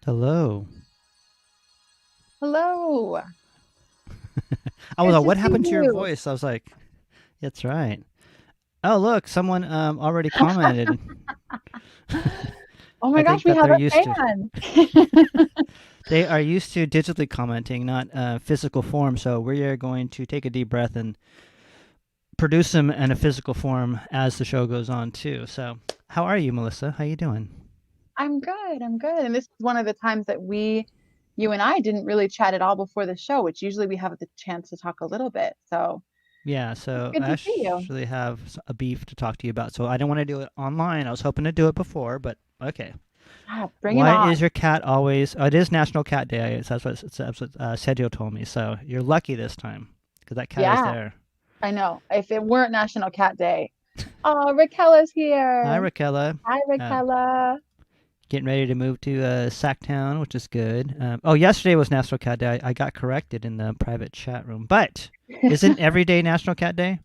Hello. Hello. I was Good like, to what see happened to your you. voice? I was like, that's right. Oh, look, someone already commented. Oh my I gosh, think we that have they're a used to. fan. They are used to digitally commenting, not physical form. So we are going to take a deep breath and produce them in a physical form as the show goes on too. So, how are you, Melissa? How you doing? I'm good. I'm good. And this is one of the times that you and I didn't really chat at all before the show, which usually we have the chance to talk a little bit. So Yeah, it's so good I to see you. actually have a beef to talk to you about. So I don't want to do it online. I was hoping to do it before, but okay. Ah, bring it Why on. is your cat always? Oh, it is National Cat Day. That's what Sergio told me. So you're lucky this time because that cat is Yeah, there. I know. If it weren't National Cat Day. Oh, Raquella's Hi, here. Raquella. Hi, Uh, Raquella. Getting ready to move to Sacktown, which is good. Oh, yesterday was National Cat Day. I got corrected in the private chat room, but isn't every day National Cat Day?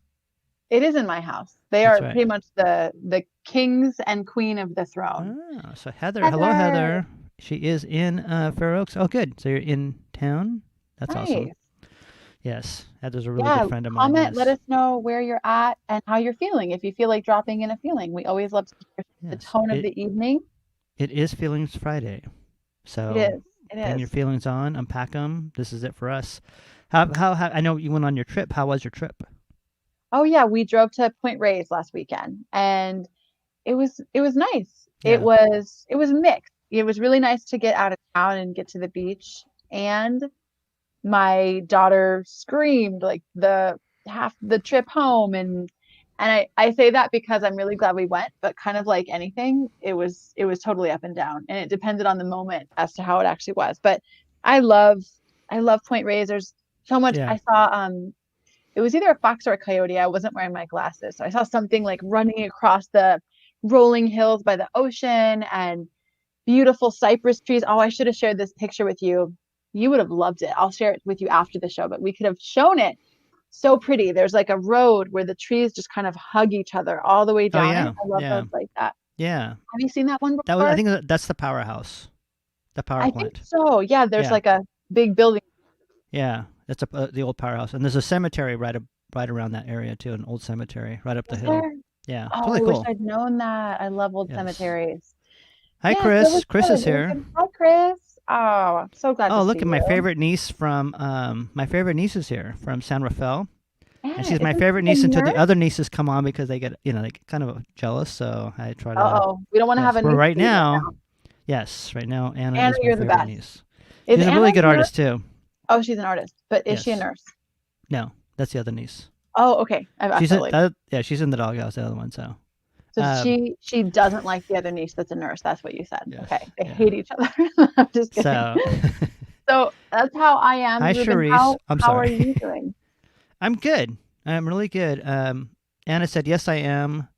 It is in my house. They That's are right. pretty much the kings and queen of the throne. Oh, so Heather, hello, Heather. Heather. She is in Fair Oaks. Oh, good. So you're in town. That's awesome. Nice. Yes, Heather's a really good Yeah, friend of mine. comment, let Yes, us know where you're at and how you're feeling. If you feel like dropping in a feeling, we always love to hear the yes. tone of It the evening. it is Feelings Friday. It So is. It bring is. your feelings on, unpack them. This is it for us. How I know you went on your trip. How was your trip? Oh yeah, we drove to Point Reyes last weekend and it was nice. Yeah. It was mixed. It was really nice to get out of town and get to the beach. And my daughter screamed like the half the trip home and I say that because I'm really glad we went, but kind of like anything, it was totally up and down and it depended on the moment as to how it actually was. But I love I love Point Reyes. There's so much Yeah. I saw it was either a fox or a coyote. I wasn't wearing my glasses. So I saw something like running across the rolling hills by the ocean and beautiful cypress trees. Oh, I should have shared this picture with you. You would have loved it. I'll share it with you after the show, but we could have shown it. So pretty. There's like a road where the trees just kind of hug each other all the way Oh down it. yeah. I love Yeah. roads like that. Yeah. Have you seen that one That was. I before? think that's the powerhouse. The power I think plant. so. Yeah, there's Yeah. like a big building. Yeah. That's the old powerhouse, and there's a cemetery right around that area too. An old cemetery right up the Is hill. there? Yeah. It's Oh, really I wish cool. I'd known that. I love old Yes. cemeteries. Hi, Yeah, so it was Chris. Chris good. is It was here. good. Hi, Chris. Oh, so glad to Oh, see look at you. my favorite niece is here from San Rafael. And Yeah, she's my isn't favorite she a niece until the other nurse? nieces come on because they get kind of jealous. So I try to, Uh-oh. We don't want to have yes. a But niece right feud right now, now. yes, right now, Anna Anna, is my you're the favorite best. niece. Is She's a Anna really a good nurse? artist too. Oh, she's an artist, but is she a Yes. nurse? No, that's the other niece. Oh, okay. I She's in totally. that. Yeah, she's in the doghouse. The other one. So, So um, she doesn't like the other niece that's a nurse. That's what you said. yes, Okay. They yeah. hate each other. I'm just kidding. So, So that's how I am, hi, Ruben. Charisse. How I'm how are sorry. you doing? I'm good. I'm really good. Anna said, "Yes, I am."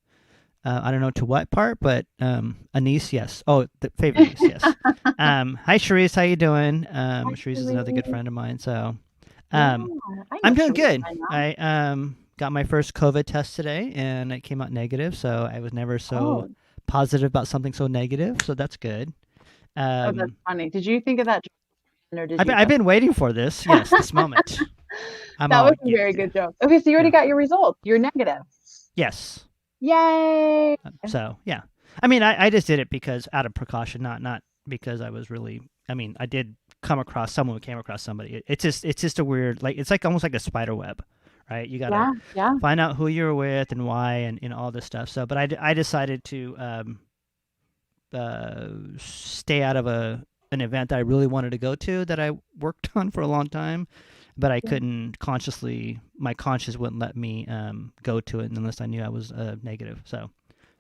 I don't know to what part, but a niece, yes. Oh, the favorite niece, yes. Hi, Charisse. How you doing? Charisse is another good Actually, friend of mine. So, Yeah, Um, I I'm know doing Sharita good. by now. I got my first COVID test today, and it came out negative. So I was never so Oh, positive about something so negative. So that's good. oh, that's Um, funny. Did you think of that, or did you I've just? been waiting for this. Yes, this moment. I'm That all was a yeah, very good joke. Okay, so you already yeah. got your results. You're negative. Yes. Yay! So yeah. I mean, I just did it because out of precaution, not because I was really. I mean, I did come across someone who came across somebody. It's just a weird like it's like almost like a spider web, right? You gotta Yeah, yeah. find out who you're with and why and all this stuff. So, but I decided to stay out of an event that I really wanted to go to that I worked on for a long time, but I couldn't consciously. My conscience wouldn't let me go to it unless I knew I was negative. So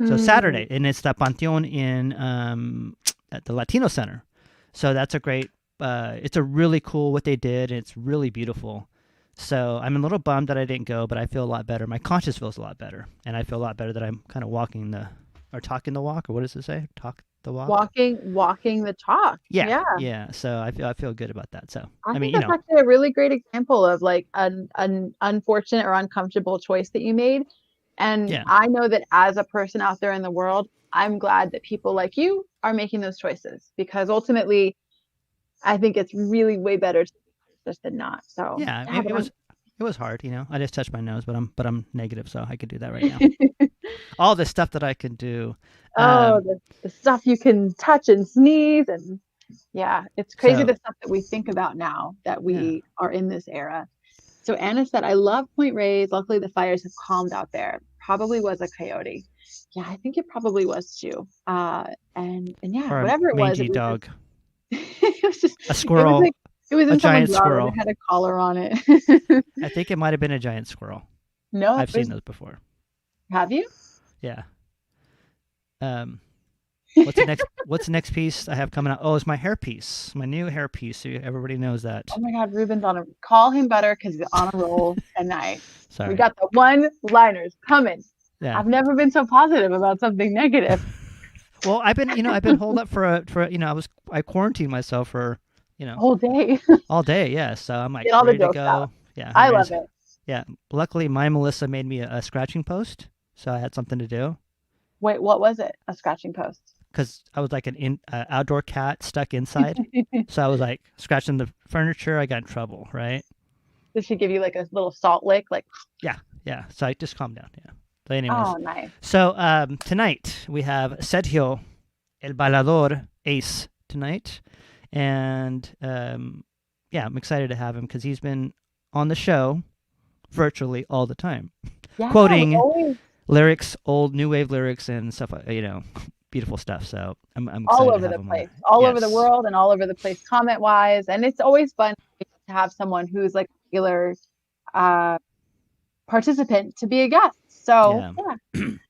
Mm, Saturday, and it's the Panteon in at the Latino Center. So that's a great. It's a really cool what they did, and it's really beautiful. So I'm a little bummed that I didn't go, but I feel a lot better. My conscience feels a lot better, and I feel a lot better that I'm kind of walking the or talking the walk, or what does it say? Talk the walk. walking the talk. Yeah, Yeah. yeah. So I feel good about that. So I I mean, think that's actually a really great example of like an unfortunate or uncomfortable choice that you made. And yeah, I know that as a person out there in the world, I'm glad that people like you are making those choices because ultimately I think it's really way better to just than not. So yeah. yeah, It was hard. I just touched my nose, but I'm negative, so I could do that right now. All the stuff that I can do. oh, Um, the stuff you can touch and sneeze and yeah, it's crazy so the stuff that we think about now that yeah. we are in this era. So Anna said, I love Point Reyes. Luckily, the fires have calmed out there. Probably was a coyote. Yeah, I think it probably was too. And yeah, Or a whatever mangy it was dog, just, it was just, a it was squirrel, like, it was a in someone's giant yard and it squirrel. had a collar on it. I think it might have been a giant squirrel. No, I've seen those before. have you? Yeah. Um, What's the next piece I have coming out? Oh, it's my hairpiece, my new hairpiece. So everybody knows Oh that. my God, Ruben's on a call him better because he's on a roll tonight. We Sorry. got the one liners coming. Yeah. I've never been so positive about something negative. Well, I've been holed up I quarantined myself for you know Whole day. all day. Yeah. So I'm like Get all the ready to jokes out. go. Yeah. I'm I ready. love it. Yeah. Luckily, my Melissa made me a scratching post, so I had something to do. Wait, what was it? A scratching post. Because I was like an outdoor cat stuck inside. So I was like scratching the furniture. I got in trouble, right? Did she give you like a little salt lick? Like, Yeah, yeah. So I just calmed down. Yeah. But oh, anyways, nice. so tonight we have Sergio El Bailador Ace tonight, and yeah, I'm excited to have him because he's been on the show virtually all the time, Yeah, we quoting always lyrics, old new wave lyrics and stuff. Beautiful stuff. So I'm excited to have him on. all over the Yes. world and all over the place comment wise. And it's always fun to have someone who's like a regular uh, participant to be a guest. So Yeah. yeah,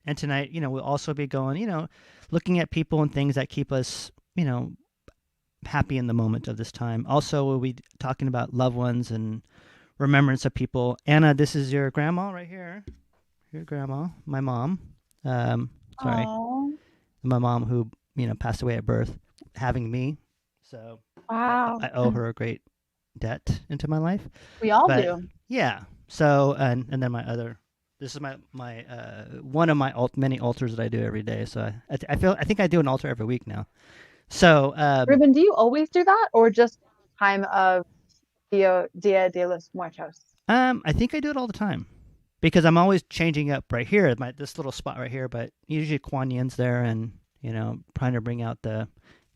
And tonight, we'll also be going, looking at people and things that keep us, happy in the moment of this time. Also, we'll be talking about loved ones and remembrance of people. Anna, this is your grandma right here. Your grandma, my mom. Sorry, oh my mom who passed away at birth, having me. So wow, I owe her a great debt into my life. we all But do. yeah, so and then my other. This is my one of my many altars that I do every day. So I think I do an altar every week now. So Ruben, do you always do that or just time of Dia de los Muertos? I think I do it all the time because I'm always changing up right here, this little spot right here. But usually Kuan Yin's there, and trying to bring out the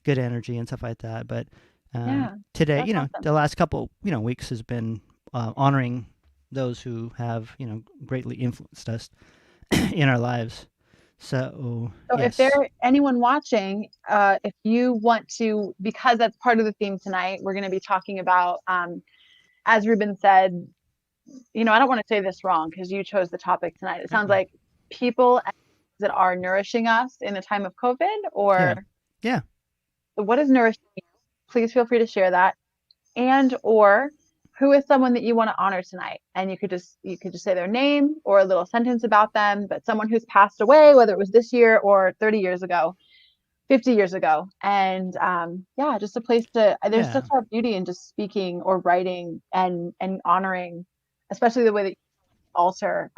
good energy and stuff like that. But Yeah, today, that's awesome. the last couple weeks has been honoring those who have greatly influenced us in our lives. So So if yes, there anyone watching, if you want to, because that's part of the theme tonight, we're going to be talking about, as Ruben said, I don't want to say this wrong because you chose the topic tonight. It sounds Mm-mm. like people that are nourishing us in the time of COVID, Yeah, or yeah. what is nourishing you? Please feel free to share that. And or who is someone that you want to honor tonight? And you could just say their name or a little sentence about them, but someone who's passed away, whether it was this year or 30 years ago. 50 years ago. And yeah, just a place to, there's Yeah. such a beauty in just speaking or writing and honoring, especially the way that you alter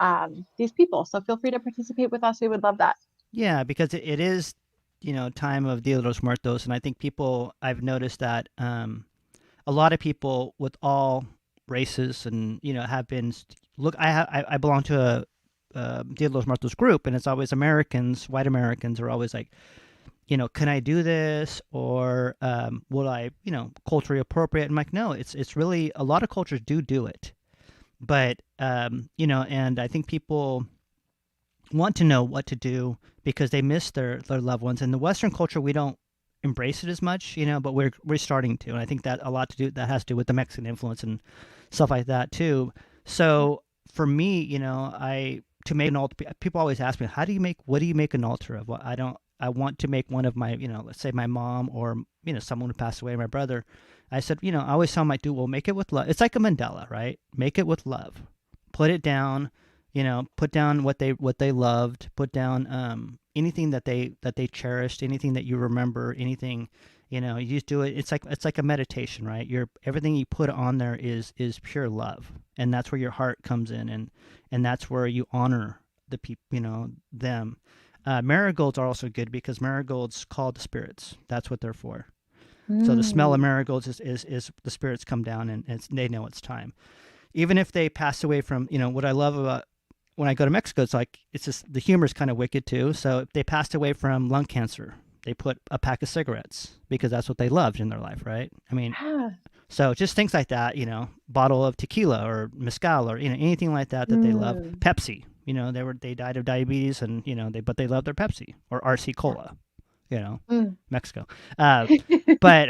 these people. So feel free to participate with us. We would love that. Yeah, because it is, time of Dia de los Muertos, and I think I've noticed that a lot of people with all races and have been look. I belong to a Dia de los Muertos group, and it's always Americans, white Americans are always like, can I do this, or will I, culturally appropriate? I'm like, no, it's really a lot of cultures do it, but and I think people want to know what to do because they miss their loved ones. In the Western culture, we don't embrace it as much, but we're starting to, and I think that a lot to do that has to do with the Mexican influence and stuff like that too. So for me, I to make an altar. People always ask me, what do you make an altar of? Well, I don't. I want to make one of my, let's say my mom or someone who passed away, my brother. I said, I always tell my dude, well, make it with love. It's like a mandala, right? Make it with love. Put it down, put down what they loved, put down anything that they cherished, anything that you remember, anything, you just do it. It's like a meditation, right? Everything you put on there is pure love, and that's where your heart comes in, and that's where you honor the people, them. Marigolds are also good because marigolds call the spirits. That's what they're for. So the smell of Mm. marigolds is the spirits come down, and they know it's time. Even if they pass away from, what I love about when I go to Mexico, it's just the humor is kind of wicked too. So if they passed away from lung cancer, they put a pack of cigarettes because that's what they loved in their life, right? I mean, Yeah. so just things like that, bottle of tequila or mezcal or anything like that they love. Mm. Pepsi, they died of diabetes, and but they love their Pepsi or RC Yeah. Cola, Mm. Mexico. Uh, but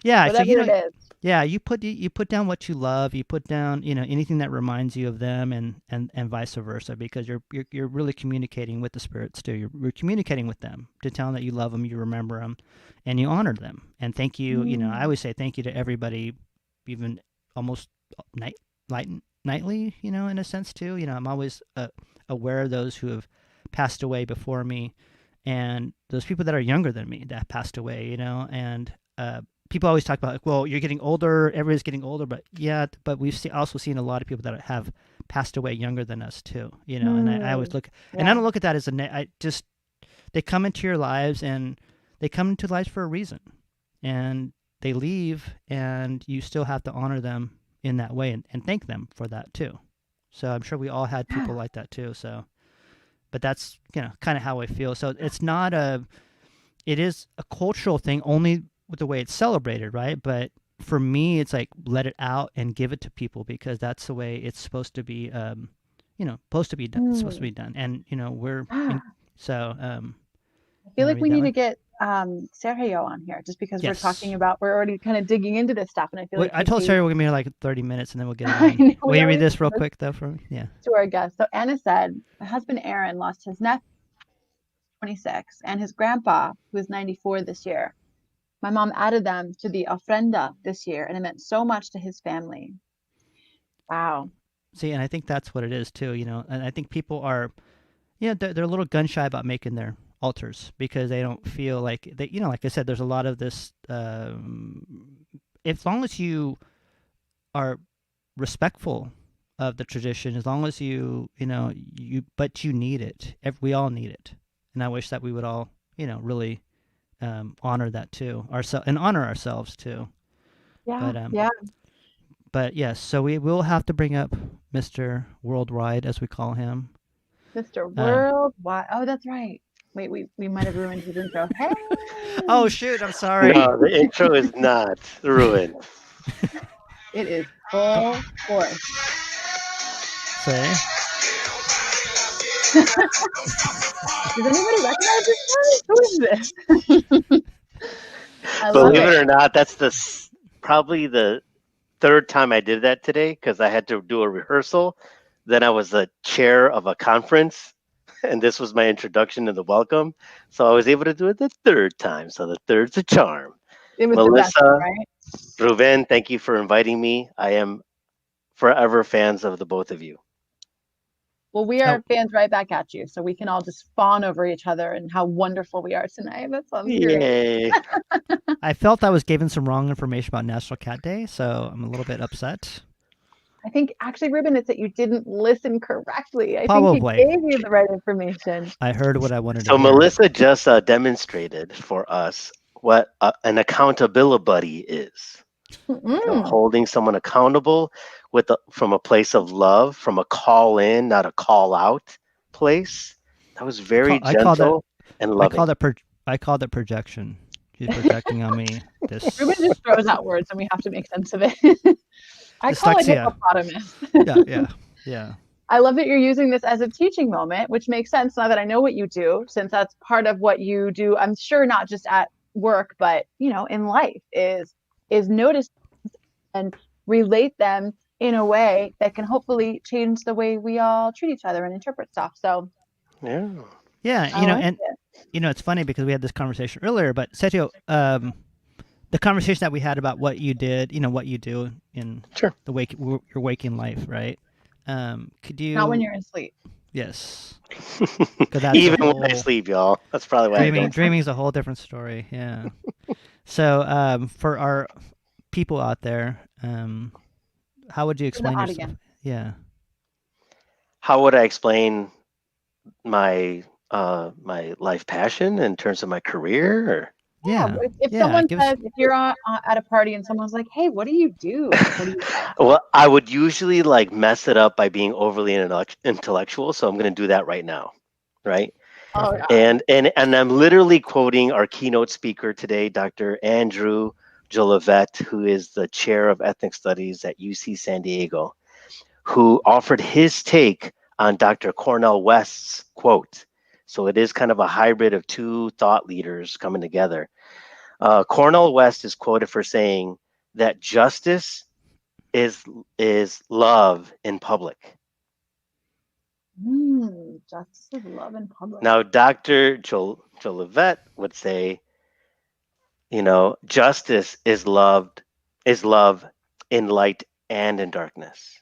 yeah, so Whatever it is. yeah, you put down what you love. You put down anything that reminds you of them, and vice versa, because you're really communicating with the spirits too. You're communicating with them to tell them that you love them, you remember them, and you honor them. And thank you. I Mm. always say thank you to everybody, even almost night, light, nightly. In a sense too. I'm always aware of those who have passed away before me, and those people that are younger than me that passed away. And people always talk about, like, well, you're getting older, everybody's getting older, but yeah, but also seen a lot of people that have passed away younger than us too, and I always Mm. look, and I Yeah. don't look at that as I just, they come into your lives, and they come into lives for a reason, and they leave, and you still have to honor them in that way, and thank them for that too. So I'm sure we all had people Yeah. like that too. So, but that's, kind of how I feel. So it is a cultural thing only with the way it's celebrated, right? But for me, it's like let it out and give it to people because that's the way it's supposed to be. Supposed to be done. It's supposed to Mm. be done, and we're Yeah. in. So, I you feel want to like read we that need to one? get Sergio on here just because Yes. we're already kind of digging into this stuff, and I feel Wait, like I he'd told be. Sarah we're gonna be here like 30 minutes, and then we'll get him I on. know Will we you read always this real do this quick though for me? Yeah. to our guests. So Anna said, my husband Aaron lost his nephew, 26, and his grandpa, who is 94 this year. My mom added them to the ofrenda this year, and it meant so much to his family. Wow. See, and I think that's what it is too. And I think people are, they're a little gun shy about making their altars because they don't feel like they, like I said, there's a lot of this. As long as you are respectful of the tradition, as long as but you need it. We all need it, and I wish that we would all, really honor that too, ourselves, and honor ourselves too. Yeah. But Yeah. yes, so we will have to bring up Mr. Worldwide, as we call him. Mr. Um, Worldwide. Oh, that's right. Wait, we might have ruined his intro. Hey, oh shoot, I'm sorry. No, the intro is not ruined. it is Oh, full force. say. Does anybody recognize this guy? Who is this? I love Believe it. it or not, that's probably the third time I did that today because I had to do a rehearsal. Then I was the chair of a conference, and this was my introduction to the welcome. So I was able to do it the third time. So the third's a charm. It was the best one, Melissa, right? Ruben, thank you for inviting me. I am forever fans of the both of you. Well, we Oh, are fans right back at you, so we can all just fawn over each other and how wonderful we are tonight. That sounds great. Yay. I felt I was given some wrong information about National Cat Day, so I'm a little bit upset. I think actually, Ruben, it's that you didn't listen correctly. I think he Probably. gave you the right information. I heard what I wanted to So hear. Melissa just demonstrated for us what an accountability buddy is. Holding someone accountable from a place of love, from a call in, not a call out place. That was very gentle and loving. I called it projection. She's projecting on me. This Ruben just throws out words and we have to make sense of it. I call it dyslexia. hippopotamus. Yeah. I love that you're using this as a teaching moment, which makes sense now that I know what you do, since that's part of what you do. I'm sure not just at work, but in life is notice and relate them in a way that can hopefully change the way we all treat each other and interpret stuff. So Yeah. It's funny because we had this conversation earlier, but Serjio, the conversation that we had about what you did, what you do in your waking life, right? Could you? Not when you're in sleep. Yes. Even when I sleep, y'all. That's probably why dreaming is a whole different story. Yeah. So, for our people out there, how would you explain yourself? Yeah. How would I explain my my life passion in terms of my career? Or? Yeah. If someone says, if you're at a party and someone's like, "Hey, what do you do?" What do you Well, I would usually mess it up by being overly intellectual, so I'm going to do that right now, right? Oh, yeah. And I'm literally quoting our keynote speaker today, Dr. Andrew Jolivet, who is the chair of ethnic studies at UC San Diego, who offered his take on Dr. Cornel West's quote. So it is kind of a hybrid of two thought leaders coming together. Cornel West is quoted for saying that justice is love in public. Justice is love in public. Now, Dr. Jolivet would say, justice is love in light and in darkness.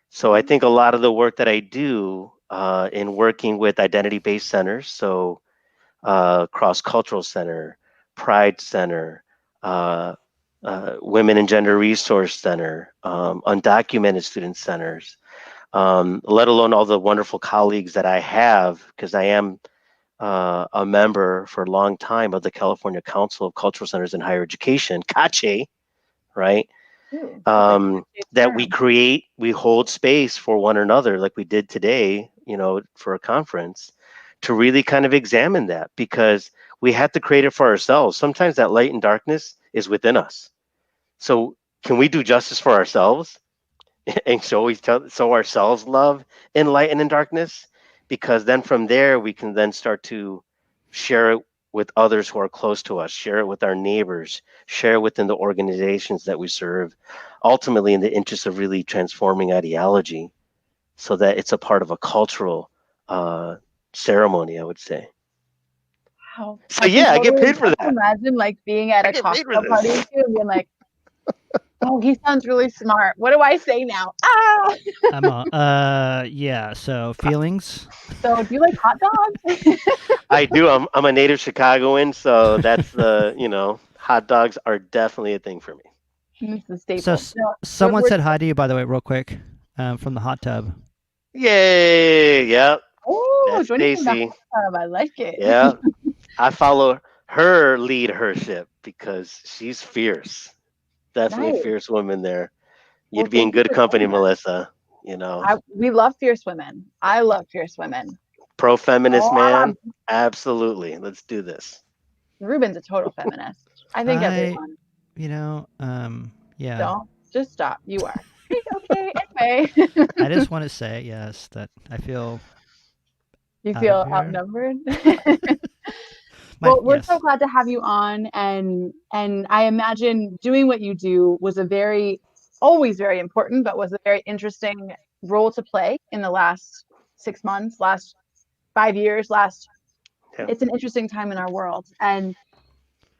So I think a lot of the work that I do in working with identity-based centers, so Cross-Cultural Center, Pride Center, Women and Gender Resource Center, undocumented student centers, let alone all the wonderful colleagues that I have, because I am a member for a long time of the California Council of Cultural Centers in Higher Education, CACHE, right? That we hold space for one another, like we did today, for a conference, to really kind of examine that, because we have to create it for ourselves. Sometimes that light and darkness is within us. So can we do justice for ourselves and show ourselves love in light and in darkness? Because then from there, we can then start to share it with others who are close to us, share it with our neighbors, share it within the organizations that we serve, ultimately in the interest of really transforming ideology so that it's a part of a cultural ceremony, I would say. Wow. So I get paid for that. Imagine being at a cocktail party with you and being like, "Oh, he sounds really smart. What do I say now?" So feelings. So do you like hot dogs? I do. I'm a native Chicagoan, so that's the hot dogs are definitely a thing for me. It's the staple. So someone said hi to you, by the way, real quick, from the hot tub. Yay! Yep. Oh, Stacy. I like it. Yeah, I follow her leadership because she's fierce. Definitely a fierce woman there. You'd be in good company, Melissa. We love fierce women. I love fierce women. Pro-feminist man. Absolutely. Let's do this. Ruben's a total feminist. I think everyone. Yeah. Don't just stop. You are. Okay. Anyway. I just want to say yes that I feel. You feel outnumbered. Well, we're so glad to have you on, and I imagine doing what you do was always very important, but was a very interesting role to play in the last 6 months, last 5 years, It's an interesting time in our world, and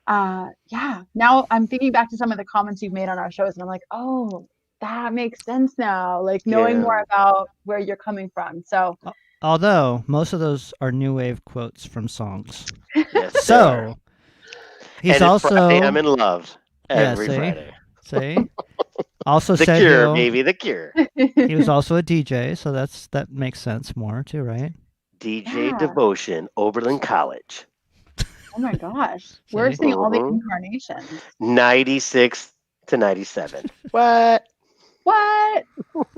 now I'm thinking back to some of the comments you've made on our shows, and I'm like, oh, that makes sense now. Like knowing more about where you're coming from. So, Although most of those are new wave quotes from songs. Yes, So he's and it's Friday. also I'm in love yeah. every Friday. See. Also The Cure, baby, The Cure. He was also a DJ, so that makes sense more too, right? DJ Devotion, Oberlin College. Oh my gosh. We're seeing all the incarnations. 96 to 97. What? What?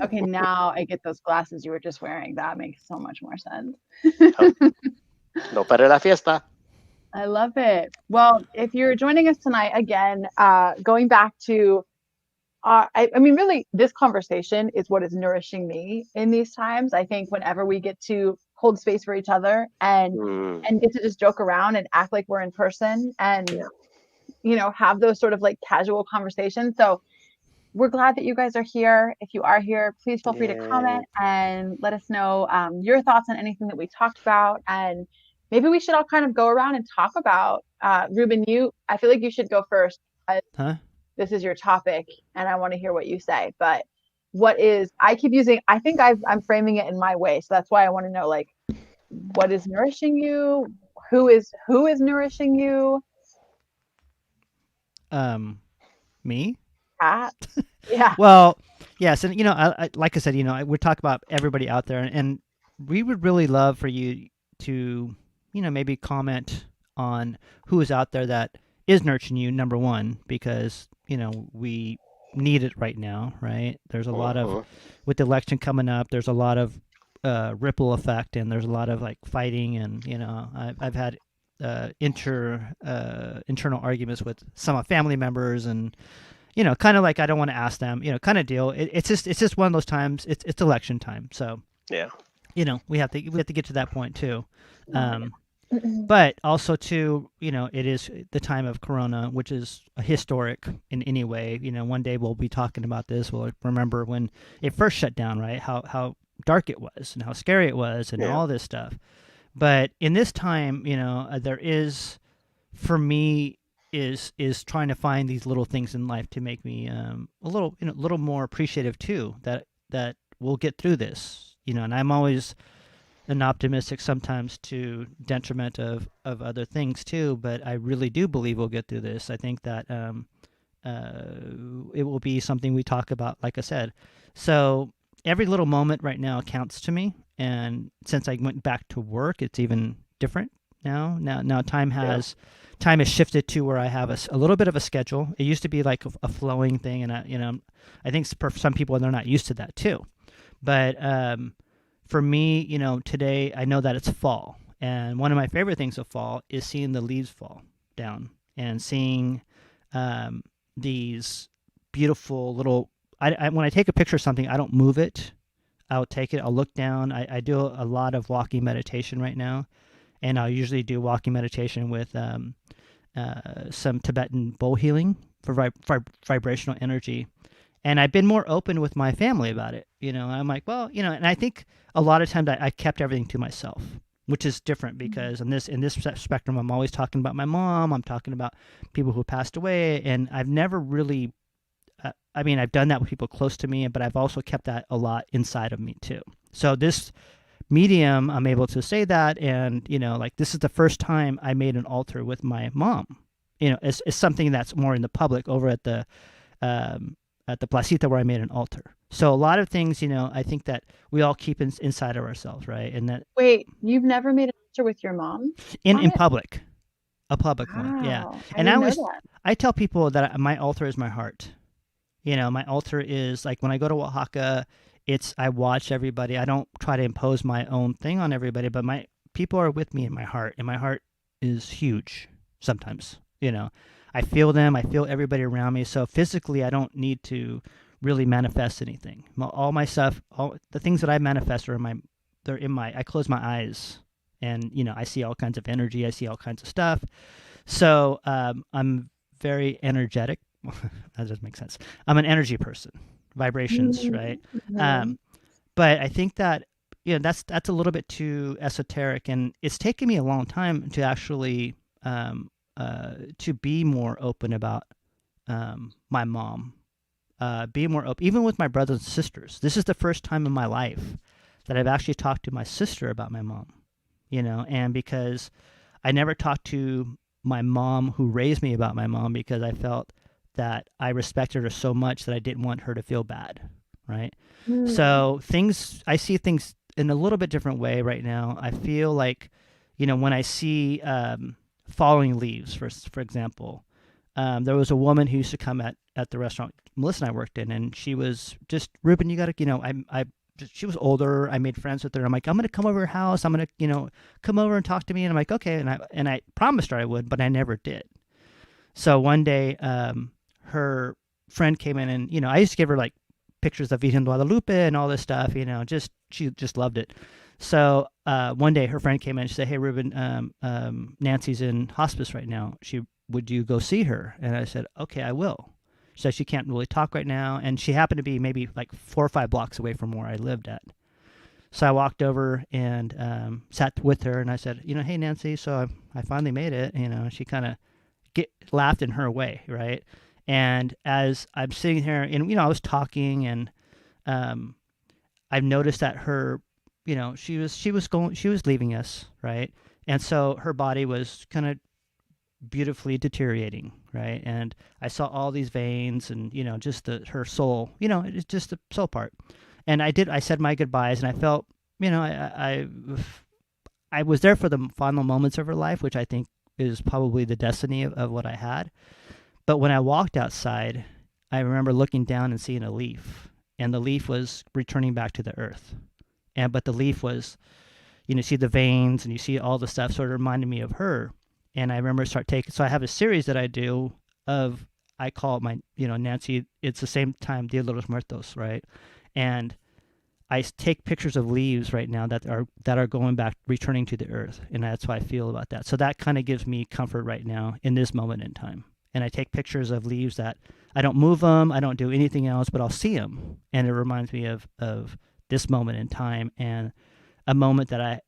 Okay, now I get those glasses you were just wearing. That makes so much more sense. No para la fiesta. I love it. Well, if you're joining us tonight, again, going back to, I mean, really, this conversation is what is nourishing me in these times. I think whenever we get to hold space for each other and get to just joke around and act like we're in person and, you know, have those sort of like casual conversations. So we're glad that you guys are here. If you are here, please feel free to comment and let us know your thoughts on anything that we talked about. And maybe we should all kind of go around and talk about, Ruben, I feel like you should go first. This is your topic and I want to hear what you say. But I think I'm framing it in my way. So that's why I want to know, like, what is nourishing you? Who is nourishing you? Me? Yeah. Well, yes, and you know, I like I said, you know, we talk about everybody out there, and we would really love for you to, you know, maybe comment on who is out there that is nurturing you. Number one, because you know we need it right now, right? There's a lot of with the election coming up. There's a lot of ripple effect, and there's a lot of like fighting, and you know, I've had internal arguments with some of family members and you know, kind of like I don't want to ask them, you know, kind of deal. It's just one of those times. It's election time, so yeah, you know, we have to get to that point too. But also too, you know, it is the time of Corona, which is historic in any way. You know, one day we'll be talking about this. We'll remember when it first shut down, right? How dark it was and how scary it was and all this stuff. But in this time, you know, there is, for me, is trying to find these little things in life to make me a little more appreciative too. That we'll get through this, you know. And I'm always an optimistic, sometimes to detriment of other things too. But I really do believe we'll get through this. I think that it will be something we talk about, like I said. So every little moment right now counts to me. And since I went back to work, it's even different now. Now time has shifted to where I have a little bit of a schedule. It used to be like a flowing thing, and I think for some people they're not used to that too. But for me, you know, today I know that it's fall, and one of my favorite things of fall is seeing the leaves fall down and seeing these beautiful little. When I take a picture of something, I don't move it. I'll take it. I'll look down. I do a lot of walking meditation right now, and I'll usually do walking meditation with some Tibetan bowl healing for vibrational energy. And I've been more open with my family about it. You know, I'm like, well, you know, and I think a lot of times I kept everything to myself, which is different because in this spectrum, I'm always talking about my mom. I'm talking about people who passed away, and I've never really. I mean, I've done that with people close to me, but I've also kept that a lot inside of me too. So this medium, I'm able to say that, and you know, like this is the first time I made an altar with my mom. You know, it's something that's more in the public over at the placita where I made an altar. So a lot of things, you know, I think that we all keep inside of ourselves, right? And that. Wait, you've never made an altar with your mom? In public, a public one, yeah. And I tell people that my altar is my heart. You know, my altar is like when I go to Oaxaca, I watch everybody. I don't try to impose my own thing on everybody, but my people are with me in my heart, and my heart is huge sometimes. You know, I feel them. I feel everybody around me. So physically, I don't need to really manifest anything. All my stuff, all the things that I manifest are I close my eyes, and you know, I see all kinds of energy. I see all kinds of stuff. So I'm very energetic. That doesn't make sense. I'm an energy person, vibrations, right? But I think that, you know, that's a little bit too esoteric, and it's taken me a long time to actually to be more open about my mom be more open, even with my brothers and sisters. This is the first time in my life that I've actually talked to my sister about my mom, and because I never talked to my mom who raised me about my mom because I felt that I respected her so much that I didn't want her to feel bad, right? Mm. So I see things in a little bit different way right now. I feel like, when I see falling leaves, for example, there was a woman who used to come at the restaurant Melissa and I worked in, and she was just, Ruben, you got to, she was older. I made friends with her. I'm like, I'm going to come over to her house. I'm going to, come over and talk to me. And I'm like, okay. And I promised her I would, but I never did. So one day, her friend came in, and I used to give her like pictures of Virgen Guadalupe and all this stuff. She just loved it. So one day, her friend came in and she said, "Hey, Ruben, Nancy's in hospice right now. Would you go see her?" And I said, "Okay, I will." She said she can't really talk right now, and she happened to be maybe like 4 or 5 blocks away from where I lived at. So I walked over and sat with her, and I said, "Hey, Nancy, so I finally made it." She kind of laughed in her way, right? And as I'm sitting here, and I was talking, and um, I've noticed that her, she was leaving us, right? And so her body was kind of beautifully deteriorating, right? And I saw all these veins, and just her soul, it's just the soul part. And I said my goodbyes, and I felt, I was there for the final moments of her life, which I think is probably the destiny of what I had. But when I walked outside, I remember looking down and seeing a leaf, and the leaf was returning back to the earth. But the leaf was, see the veins and you see all the stuff, sort of reminded me of her. And I remember so I have a series that I do of, I call it my, Nancy, it's the same time, Dia de Los Muertos, right? And I take pictures of leaves right now that are going back, returning to the earth, and that's how I feel about that. So that kind of gives me comfort right now in this moment in time. And I take pictures of leaves that I don't move them, I don't do anything else, but I'll see them, and it reminds me of this moment in time, and a moment that I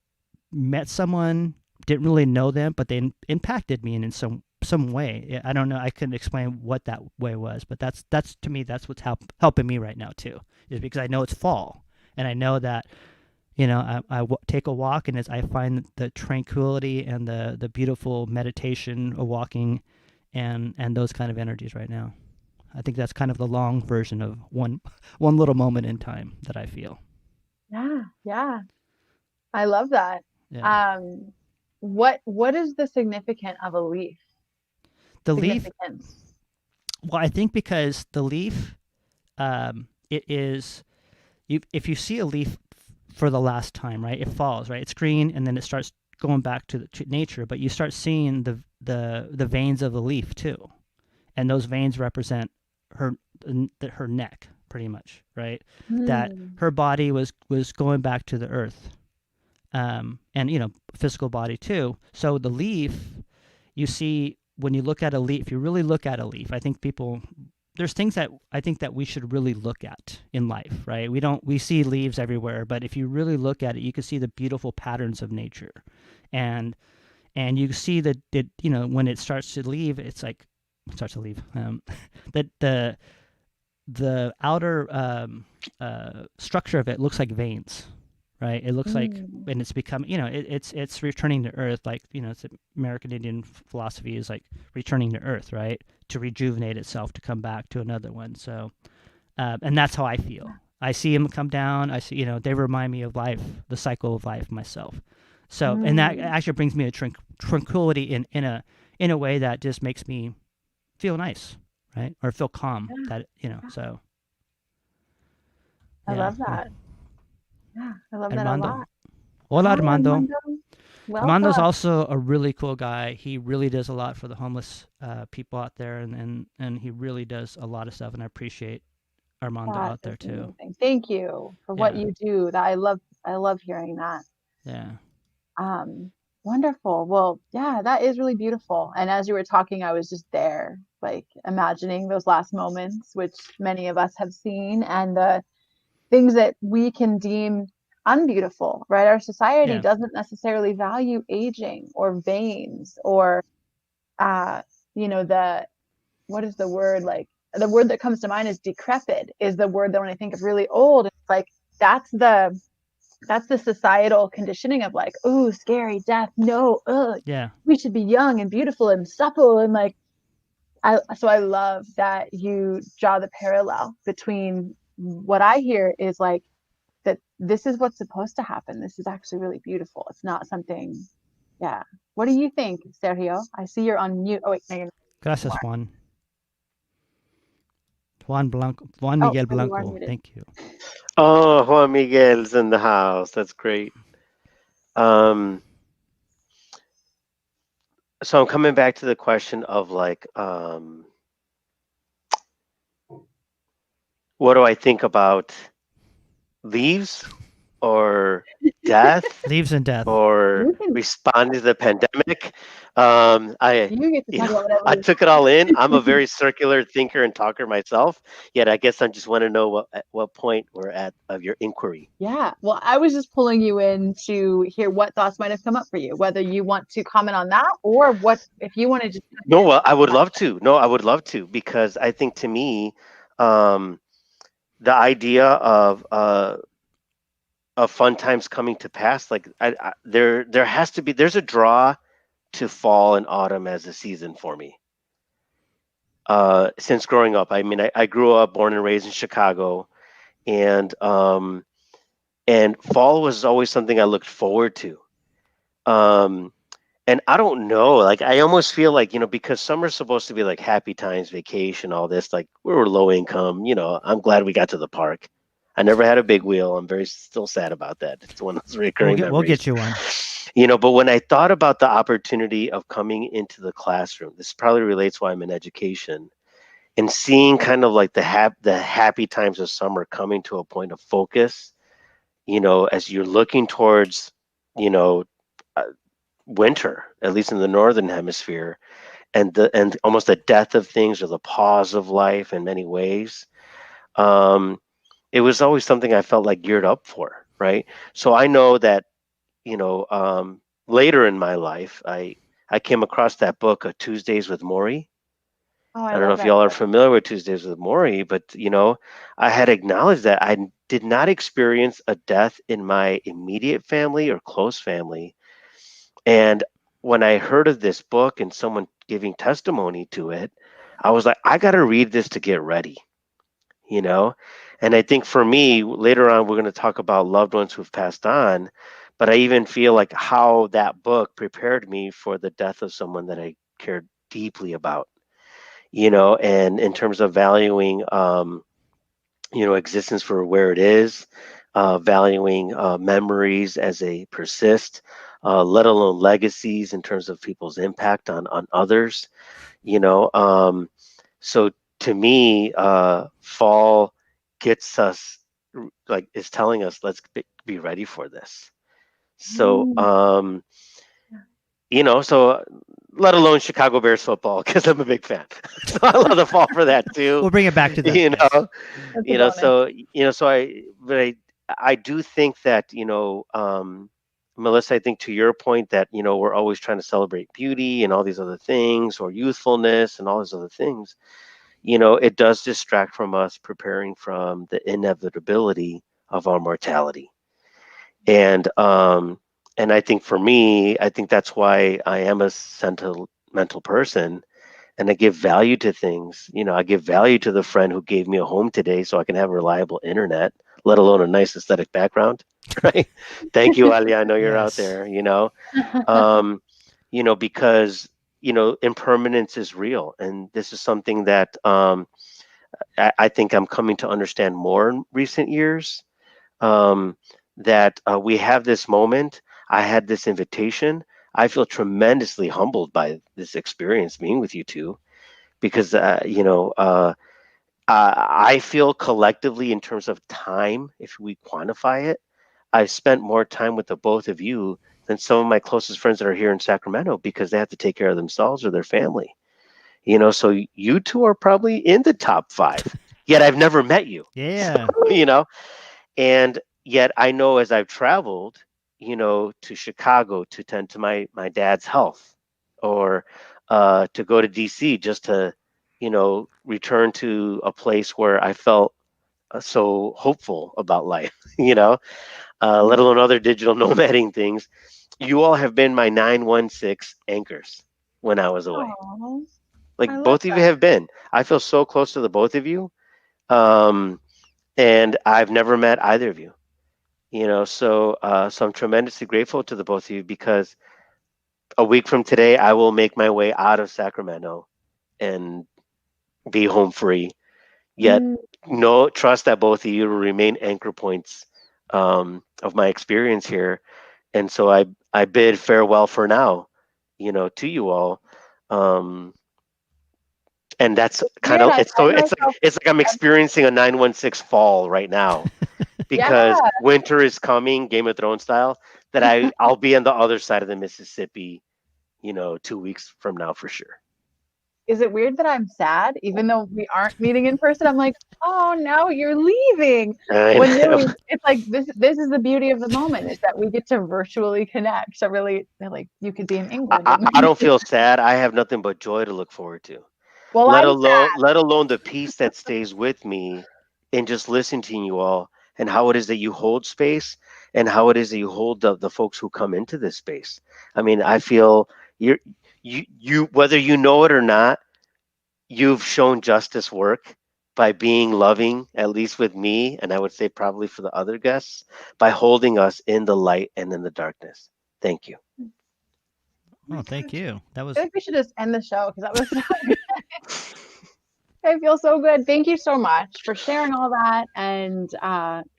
met someone, didn't really know them, but they impacted me in some way. I don't know. I couldn't explain what that way was, but that's to me, that's what's helping me right now too, is because I know it's fall, and I know that I take a walk, and I find the tranquility and the beautiful meditation of walking, and those kind of energies right now. I think that's kind of the long version of one little moment in time that I feel. Yeah, yeah. I love that. Yeah. Um, what is the significance of a leaf? The leaf, Significance. well, I think because the leaf, it is, if you see a leaf for the last time, right? It falls, right? It's green, and then it starts going back to nature, but you start seeing the veins of the leaf too, and those veins represent her her neck, pretty much, right? That Hmm. her body was going back to the earth, and physical body too. So the leaf, you see, when you look at a leaf, if you really look at a leaf, I think there's things that I think that we should really look at in life, right? We see leaves everywhere, but if you really look at it, you can see the beautiful patterns of nature, and you see that when it starts to leave, it's like it starts to leave. That the outer structure of it looks like veins, right? It looks like, Mm. and it's become, it's returning to earth, like it's American Indian philosophy is like returning to earth, right? To rejuvenate itself, to come back to another one. So, and that's how I feel. I see them come down. I see, they remind me of life, the cycle of life myself. So, and that Mm. actually brings me a tranquility in a way that just makes me feel nice, right? Or feel calm. Yeah, That so I yeah. love that. Yeah, I love that a Armando. lot. Hola, Hi, Armando. Armando. Armando's Welcome. also a really cool guy. He really does a lot for the homeless people out there, and he really does a lot of stuff. And I appreciate Armando That out is there too. amazing. Thank you for what Yeah, you do. That I love hearing that. yeah, Um, Wonderful. Well, yeah, that is really beautiful. And as you were talking, I was just there, like imagining those last moments, which many of us have seen, and the things that we can deem unbeautiful, right? Our society yeah, doesn't necessarily value aging or veins or uh, the what is the word, like the word that comes to mind is decrepit, is the word that when I think of really old, it's like that's the societal conditioning of like, oh, scary, death, no, ugh, Yeah. we should be young and beautiful and supple and like. So I love that you draw the parallel between what I hear is like that this is what's supposed to happen. This is actually really beautiful. It's not something, yeah. What do you think, Sergio? I see you're on mute. Oh wait, no, you're not. Gracias, Juan. Juan Blanco. Juan Oh, Miguel oh, you are Blanco. muted. Thank you. Oh, Juan Miguel's in the house. That's great. So I'm coming back to the question of like, what do I think about leaves or death Leaves and death. or You can, responding to the pandemic? I, you get to you talk know, about whatever I you took it all in. I'm a very circular thinker and talker myself. Yet I guess I just want to know what point we're at of your inquiry. Yeah. Well, I was just pulling you in to hear what thoughts might have come up for you, whether you want to comment on that or what if you want to just No, well, I would love to. No, I would love to because I think to me, um, the idea of fun times coming to pass, like there has to be there's a draw to fall and autumn as a season for me. Since growing up, I mean, I grew up, born and raised in Chicago, and fall was always something I looked forward to. Um, And I don't know, like I almost feel like, because summer's supposed to be like happy times, vacation, all this, like we were low income, I'm glad we got to the park. I never had a big wheel. I'm very still sad about that. It's one of those recurring We'll memories. get you one. But when I thought about the opportunity of coming into the classroom, this probably relates why I'm in education and seeing kind of like the happy times of summer coming to a point of focus, as you're looking towards, you know, uh, winter, at least in the northern hemisphere, and almost the death of things or the pause of life in many ways. Um, it was always something I felt like geared up for, right? So I know that later in my life, I came across that book, Tuesdays with Maury. Oh, I I don't know love if that y'all are book. familiar with Tuesdays with Maury, but I had acknowledged that I did not experience a death in my immediate family or close family. And when I heard of this book and someone giving testimony to it, I was like, I got to read this to get ready, you know? And I think for me, later on, we're going to talk about loved ones who've passed on, but I even feel like how that book prepared me for the death of someone that I cared deeply about, and in terms of valuing, existence for where it is, valuing memories as they persist, let alone legacies in terms of people's impact on others. You know, so to me, fall gets us like is telling us let's be ready for this. So Mm, so let alone Chicago Bears football because I'm a big fan. So I love the fall for that too. We'll bring it back to that. You Yes. know, that's a bonus. so I do think that Melissa, I think to your point that we're always trying to celebrate beauty and all these other things or youthfulness and all these other things. It does distract from us preparing from the inevitability of our mortality. And I think for me, I think that's why I am a sentimental person, and I give value to things. I give value to the friend who gave me a home today so I can have reliable internet, let alone a nice aesthetic background. Right? Thank you, Ali. I know you're out Yes. there. Um, because impermanence is real, and this is something that I think I'm coming to understand more in recent years. Um, that we have this moment. I had this invitation. I feel tremendously humbled by this experience being with you two because I feel collectively in terms of time, if we quantify it, I've spent more time with the both of you than some of my closest friends that are here in Sacramento because they have to take care of themselves or their family. So you two are probably in the top 5. Yet I've never met you. So, Yeah. you know, and yet I know as I've traveled, to Chicago to tend to my dad's health or to go to DC just to return to a place where I felt so hopeful about life, let alone other digital nomading things. You all have been my 916 anchors when I was away. Oh, I Like love both of you that. have been. I feel so close to the both of you. Um, and I've never met either of you. So I'm tremendously grateful to the both of you because a week from today I will make my way out of Sacramento and be home free. Yet, Mm, no trust that both of you will remain anchor points of my experience here, and so I bid farewell for now, to you all. Um, and that's it's kind weird. of I it's so find it's like I'm experiencing a 916 fall right now yeah. because winter is coming, Game of Thrones style. That I'll be on the other side of the Mississippi, 2 weeks from now for sure. Is it weird that I'm sad, even though we aren't meeting in person? I'm like, oh no, you're leaving. I When know. really, it's like this is the beauty of the moment is that we get to virtually connect. So really, like you could be in I, England I and I don't feel sad. I have nothing but joy to look forward to. well, let I'm alone sad. let alone the peace that stays with me in just listening to you all and how it is that you hold space and how it is that you hold the folks who come into this space. I mean, I feel you whether you know it or not, you've shown justice work by being loving, at least with me, and I would say probably for the other guests, by holding us in the light and in the darkness. Thank you. Oh my Oh, thank gosh. you. That I feel was like we should just end the show because that was so good. I feel so good. Thank you so much for sharing all that and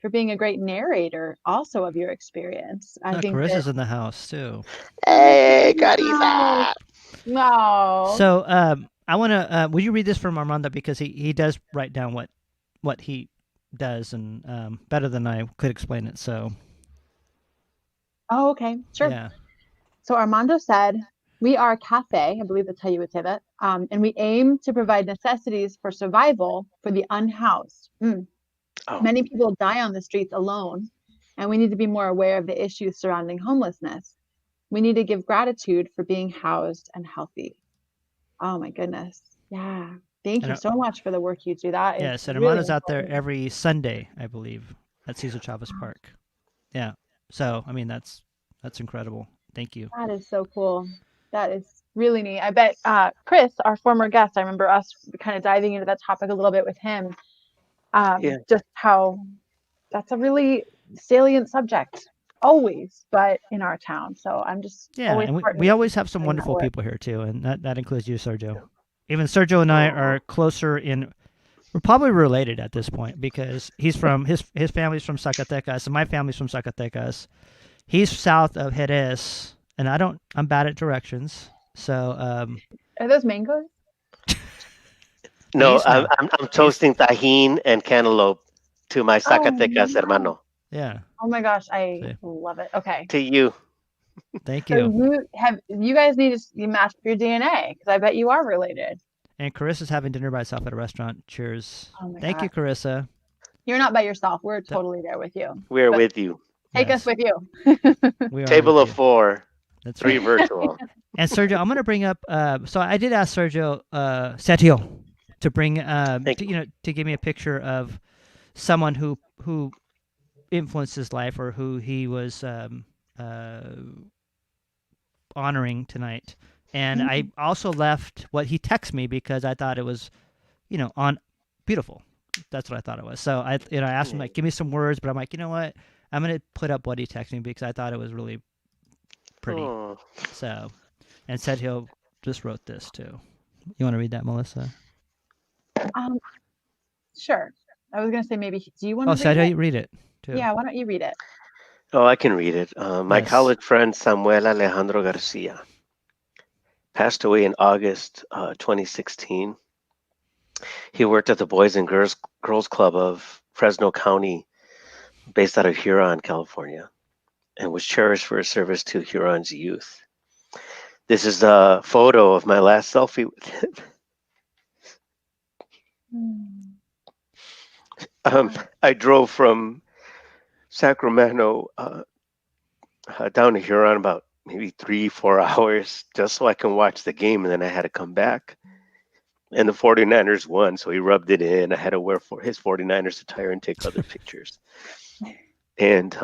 for being a great narrator also of your experience. I think that Carissa's in the house too. Hey, no, Carissa. no. So I want to. Will you read this from Armando because he does write down what he does and better than I could explain it. So Oh, okay, sure. yeah, So Armando said, "We are a cafe. I believe that's how you would say that. And we aim to provide necessities for survival for the unhoused. Oh, Many people die on the streets alone, and we need to be more aware of the issues surrounding homelessness. We need to give gratitude for being housed and healthy." Oh my goodness. Yeah. Thank and you so much for the work you do. That is yes, and really Armando's out there important. every Sunday, I believe, at Cesar Chavez Park. Yeah. So I mean that's incredible. Thank you. That is so cool. That is really neat. I bet Chris, our former guest, I remember us kind of diving into that topic a little bit with him. yeah. Just how that's a really salient subject always, but in our town. So I'm just Yeah, always and heartened we to see always you have some doing that wonderful work. people here too, and that includes you, Sergio. Even Sergio and I Oh, are closer in. We're probably related at this point because he's from his family's from Zacatecas, and my family's from Zacatecas. He's south of Jerez, and I'm bad at directions, so Are those mangoes? no, these I'm, no, I'm, I'm these toasting tajin and cantaloupe to my Oh Zacatecas no. hermano. yeah. Oh my gosh, I So, love it. Okay. To you. thank So you. you guys need to you match your DNA because I bet you are related. And Carissa's having dinner by herself at a restaurant. Cheers. Oh my Thank you, gosh. Carissa. You're not by yourself. We're Th- totally there with you. We are But with you. take us yes, with you. we are Table with of you. four, That's three right. virtual. And Sergio, I'm going to bring up. So I did ask Sergio to bring Thank to, you. to give me a picture of someone who influenced his life or who he was uh, honoring tonight. And I Mm, also left what he texted me because I thought it was on beautiful. That's what I thought it was. So I asked him Yeah. like give me some words, but I'm like, you know what? I'm gonna put up what he texted me because I thought it was really pretty. Oh, So and said he'll just wrote this too. You want to read that, Melissa? Um, sure. I was gonna say maybe do you want Oh, to read Sergio, it? you read it too. Yeah, why don't you read it? oh, I can read it. My Yes. college friend Samuel Alejandro Garcia passed away in August 2016. He worked at the Boys and Girls Club of Fresno County, based out of Huron, California, and was cherished for his service to Huron's youth. This is a photo of my last selfie with him. Hmm. Um, Wow. I drove from Sacramento down to Huron about maybe 3, 4 hours just so I can watch the game, and then I had to come back. and the 49ers won, so he rubbed it in. I had to wear for his 49ers attire and take other pictures. And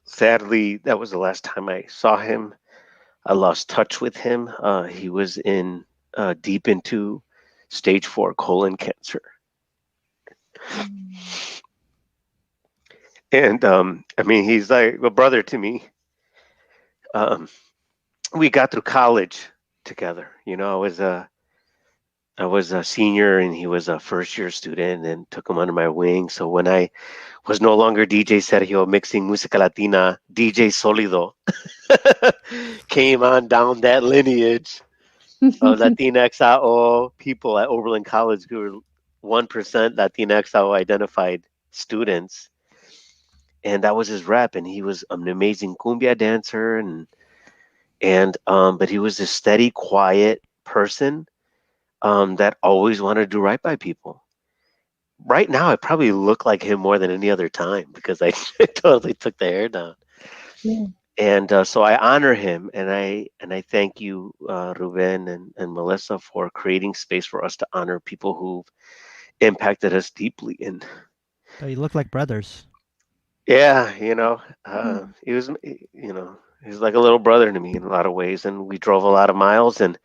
sadly, that was the last time I saw him. I lost touch with him. He was in deep into stage 4 colon cancer. And I mean, he's like a brother to me. Um, we got through college together. You know, I was a senior and he was a first year student, and took him under my wing. So when I was no longer DJ Sergio mixing música latina, DJ Solido came on down that lineage of Latinx AO people at Oberlin College who were 1% Latinx AO identified students. And that was his rep. And he was an amazing cumbia dancer. But he was this steady, quiet person that always wanted to do right by people. Right now, I probably look like him more than any other time because I totally took the hair down. Yeah. And so I honor him, and I thank you, Ruben and Melissa, for creating space for us to honor people who've impacted us deeply. And So you look like brothers. yeah, he was, he's like a little brother to me in a lot of ways, and we drove a lot of miles. And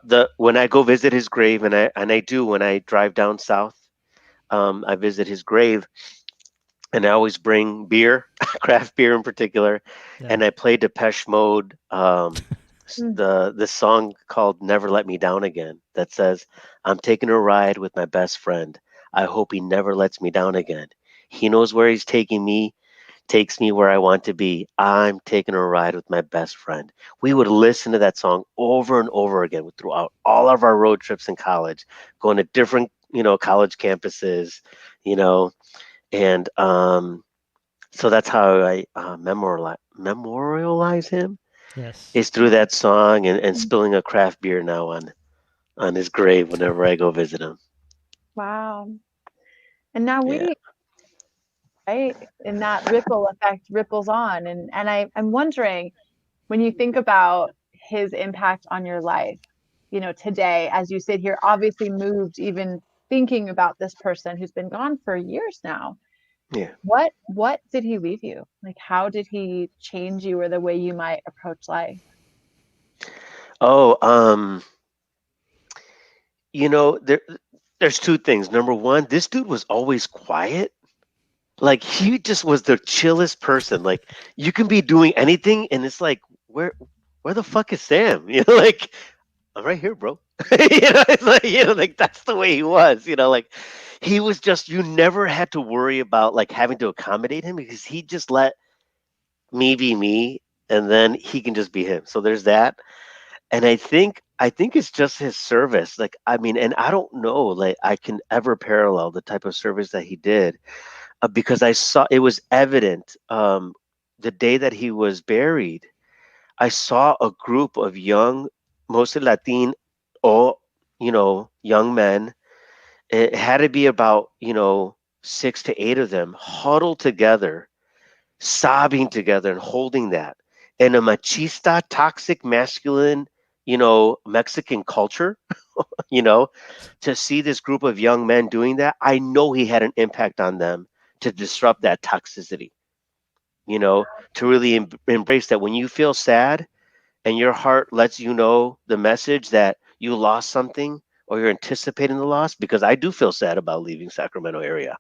the when I go visit his grave, and I do when I drive down south, I visit his grave. And I always bring beer, craft beer in particular, Yeah. and I play Depeche Mode, Mm. the song called "Never Let Me Down Again" that says, "I'm taking a ride with my best friend. I hope he never lets me down again. He knows where he's taking me, takes me where I want to be. I'm taking a ride with my best friend." We would listen to that song over and over again throughout all of our road trips in college, going to different, college campuses, you know, and so that's how I memorialize him, Yes. is through that song, and spilling a craft beer now on his grave whenever I go visit him. Wow. And now Yeah. right? And that ripple effect ripples on. And I'm wondering, when you think about his impact on your life, today, as you sit here, obviously moved even thinking about this person who's been gone for years now. Yeah. What did he leave you? Like, how did he change you or the way you might approach life? Oh, there's two things. Number one, this dude was always quiet. Like, he just was the chillest person. Like, you can be doing anything, and it's like, where the fuck is Sam? Like, I'm right here, bro. It's like, like, that's the way he was. Like, he was just, you never had to worry about like having to accommodate him, because he just let me be me, and then he can just be him. So there's that. And I think it's just his service. Like, I mean, and I don't know, like, I can ever parallel the type of service that he did, because I saw it was evident, the day that he was buried. I saw a group of young, mostly Latin, or young men. It had to be about 6 to 8 of them huddled together, sobbing together and holding that. In a machista, toxic, masculine, Mexican culture, you know, to see this group of young men doing that, I know he had an impact on them to disrupt that toxicity, to really embrace that when you feel sad and your heart lets you know the message that you lost something, or you're anticipating the loss, because I do feel sad about leaving Sacramento area.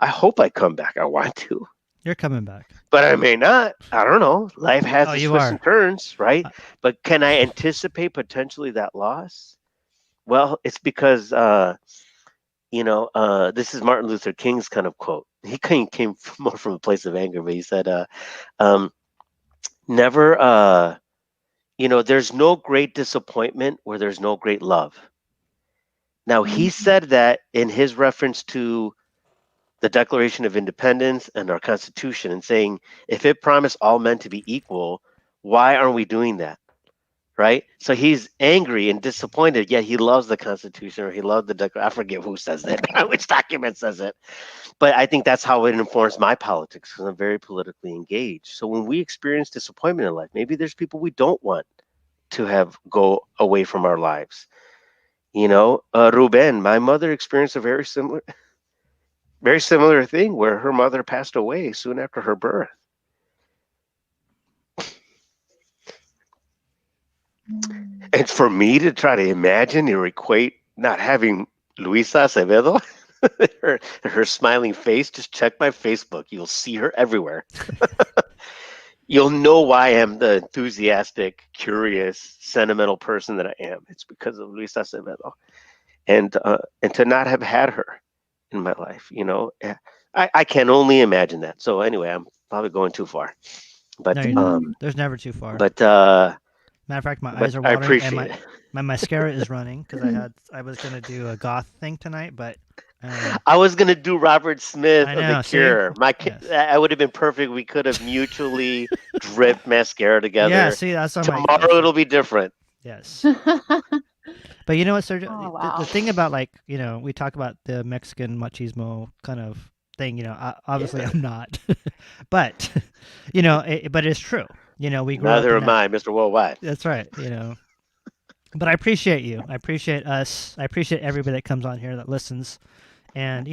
I hope I come back. I want to, You're coming back. but I may not. I don't know. Life has Oh, its you twists and are. turns, right? Uh, But can I anticipate potentially that loss? Well, it's because this is Martin Luther King's kind of quote. He came more from a place of anger, but he said, um, "Never, there's no great disappointment where there's no great love." Now, he Mm. said that in his reference to the Declaration of Independence and our Constitution, and saying, if it promised all men to be equal, why aren't we doing that? Right? So he's angry and disappointed, yet he loves the Constitution, or he loved the Declaration. I forget who says it, which document says it. But I think that's how it informs my politics, because I'm very politically engaged. So when we experience disappointment in life, maybe there's people we don't want to have go away from our lives. Ruben, my mother experienced a very similar thing where her mother passed away soon after her birth. And for me to try to imagine or equate not having Luisa Acevedo, her smiling face, just check my Facebook. You'll see her everywhere. You'll know why I'm the enthusiastic, curious, sentimental person that I am. It's because of Luisa Acevedo. And to not have had her in my life, I can only imagine that. So anyway, I'm probably going too far. But No, you're not. There's never too far. but Matter of fact, my but eyes are I watering and appreciate it. my mascara is running because I was gonna do a goth thing tonight, but I was gonna do Robert Smith I of The know. See, Cure. yes, I would have been perfect. We could have mutually dripped mascara together. yeah. See, that's on my. Tomorrow it'll be different. Yes, but you know what, Sergio? Oh, The wow. thing about, like, we talk about the Mexican machismo kind of thing. Obviously Yeah. I'm not, but but it's true. We grew Neither up in am I, Mr. Worldwide. That's right. But I appreciate you. I appreciate us. I appreciate everybody that comes on here that listens. And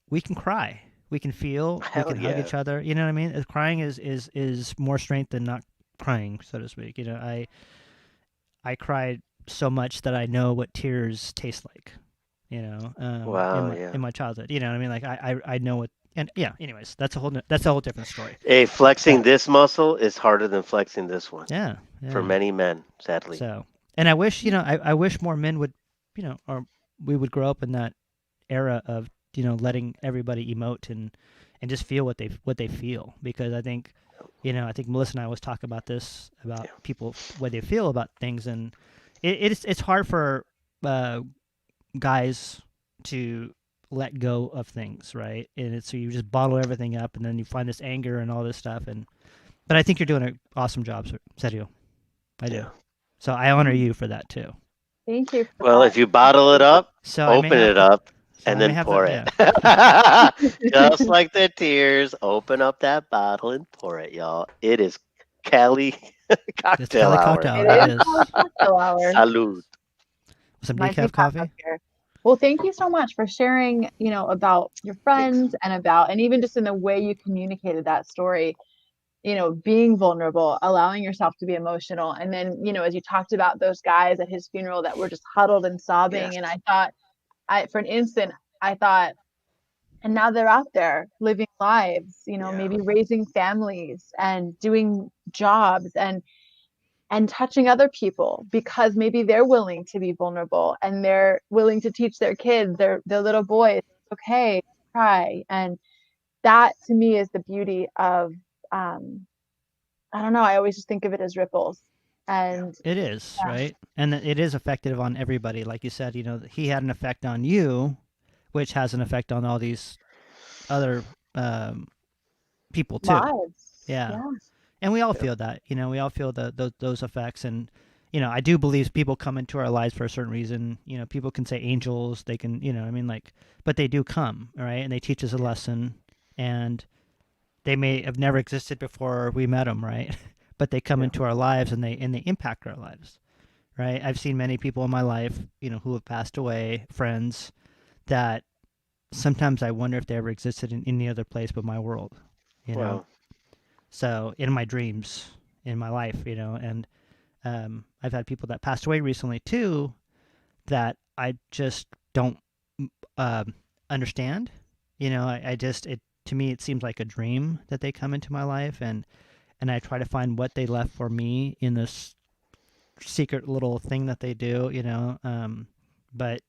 we can cry. We can feel. We Hell can hug yeah. each other. You know what I mean? Crying is more strength than not crying, so to speak. I cried so much that I know what tears taste like. Wow, yeah. In my childhood. You know what I mean? Like I know what. And yeah. Anyways, that's a whole different story. Hey, flexing But- this muscle is harder than flexing this one Yeah. for many men, sadly. So, and I wish I wish more men would, or we would grow up in that era of letting everybody emote and just feel what they feel, because I think Melissa and I always talk about this, about people, what they feel about things, and it's hard for guys to let go of things, right? And so you just bottle everything up, and then you find this anger and all this stuff, but I think you're doing an awesome job, Sergio. I do. Yeah. So I honor you for that too. Thank you. Well, if you bottle it up, So I may open have it to- up, so and I may then have pour to- it. Just like the tears, open up that bottle and pour it, y'all. It is Cali It's Cocktail Cali Hour. Cocktail Hour. It It is is. cocktail hour. Salud. Some Might be decaf packed coffee. up here. Well, thank you so much for sharing, about your friends and even just in the way you communicated that story, being vulnerable, allowing yourself to be emotional. And then, as you talked about those guys at his funeral that were just huddled and sobbing. Yes. And I thought, for an instant, and now they're out there living lives, maybe raising families and doing jobs and touching other people, because maybe they're willing to be vulnerable and they're willing to teach their kids, their little boys, it's okay to cry. And that to me is the beauty of, I don't know, I always just think of it as ripples. And It is, Yeah. right? And it is effective on everybody. Like you said, he had an effect on you, which has an effect on all these other people too. lives. Yeah. And we all feel that. We all feel those effects. And I do believe people come into our lives for a certain reason. People can say angels. They can, but they do come, right? And they teach us a lesson. And they may have never existed before we met them, right? But they come into our lives and they impact our lives, right? I've seen many people in my life, who have passed away, friends, that sometimes I wonder if they ever existed in any other place but my world, Wow. So in my dreams, in my life, and I've had people that passed away recently too, that I just don't understand. To me, it seems like a dream that they come into my life, and I try to find what they left for me in this secret little thing that they do, but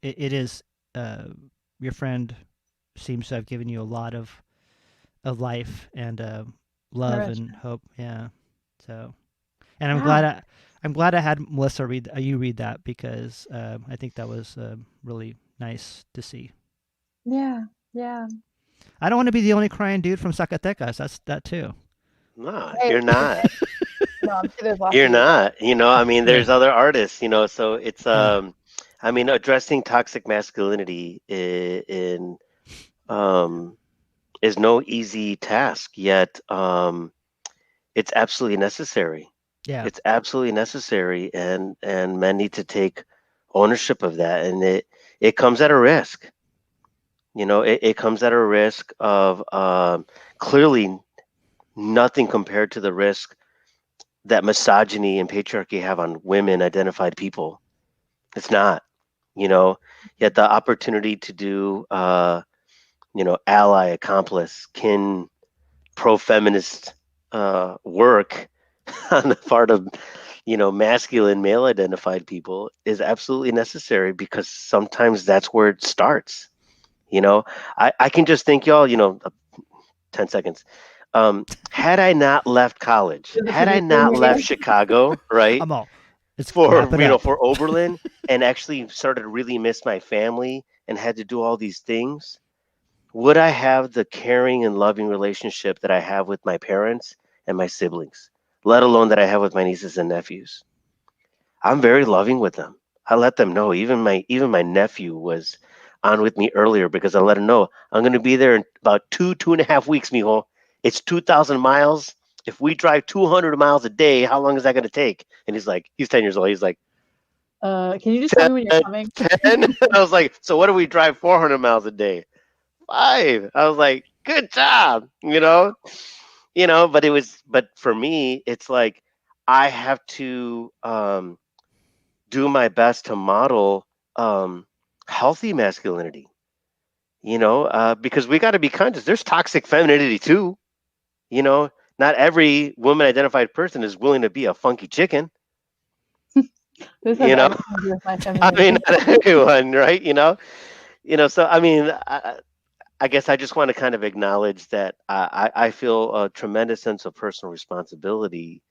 it is, your friend seems to have given you a lot of life and love and Nourishment. hope. Yeah. So, and I'm glad I had Melissa read that, because I think that was really nice to see. Yeah. I don't want to be the only crying dude from Zacatecas. That's that too. No, Hey. you're not. No, I'm sure there's lots You're of not. There's other artists, so it's Yeah. addressing toxic masculinity is no easy task, yet it's absolutely necessary. Yeah. It's absolutely necessary, and men need to take ownership of that, and it comes at a risk. It comes at a risk of clearly nothing compared to the risk that misogyny and patriarchy have on women identified people. It's not. Yet the opportunity to do ally, accomplice, kin, pro-feminist work on the part of masculine male identified people is absolutely necessary, because sometimes that's where it starts. I can just think, y'all, 10 seconds. Had I not left college, Is the had I producer not here? left Chicago, right, I'm all. Let's for wrap it up. for Oberlin, and actually started to really miss my family and had to do all these things, would I have the caring and loving relationship that I have with my parents and my siblings, let alone that I have with my nieces and nephews? I'm very loving with them. I let them know. Even my nephew was on with me earlier, because I let him know I'm going to be there in about 2.5 weeks, mijo. It's 2,000 miles. If we drive 200 miles a day, how long is that going to take? And he's 10 years old. He's like, Can you just tell me when you're coming? 10. I was like, so what do we drive 400 miles a day? 5. I was like, good job. But for me, it's like I have to do my best to model healthy masculinity, because we got to be conscious. There's toxic femininity too. You know, not every woman identified person is willing to be a funky chicken. This has You know, everything to do with my I mean, femininity. not everyone, right? So I mean, I guess I just want to kind of acknowledge that I feel a tremendous sense of personal responsibility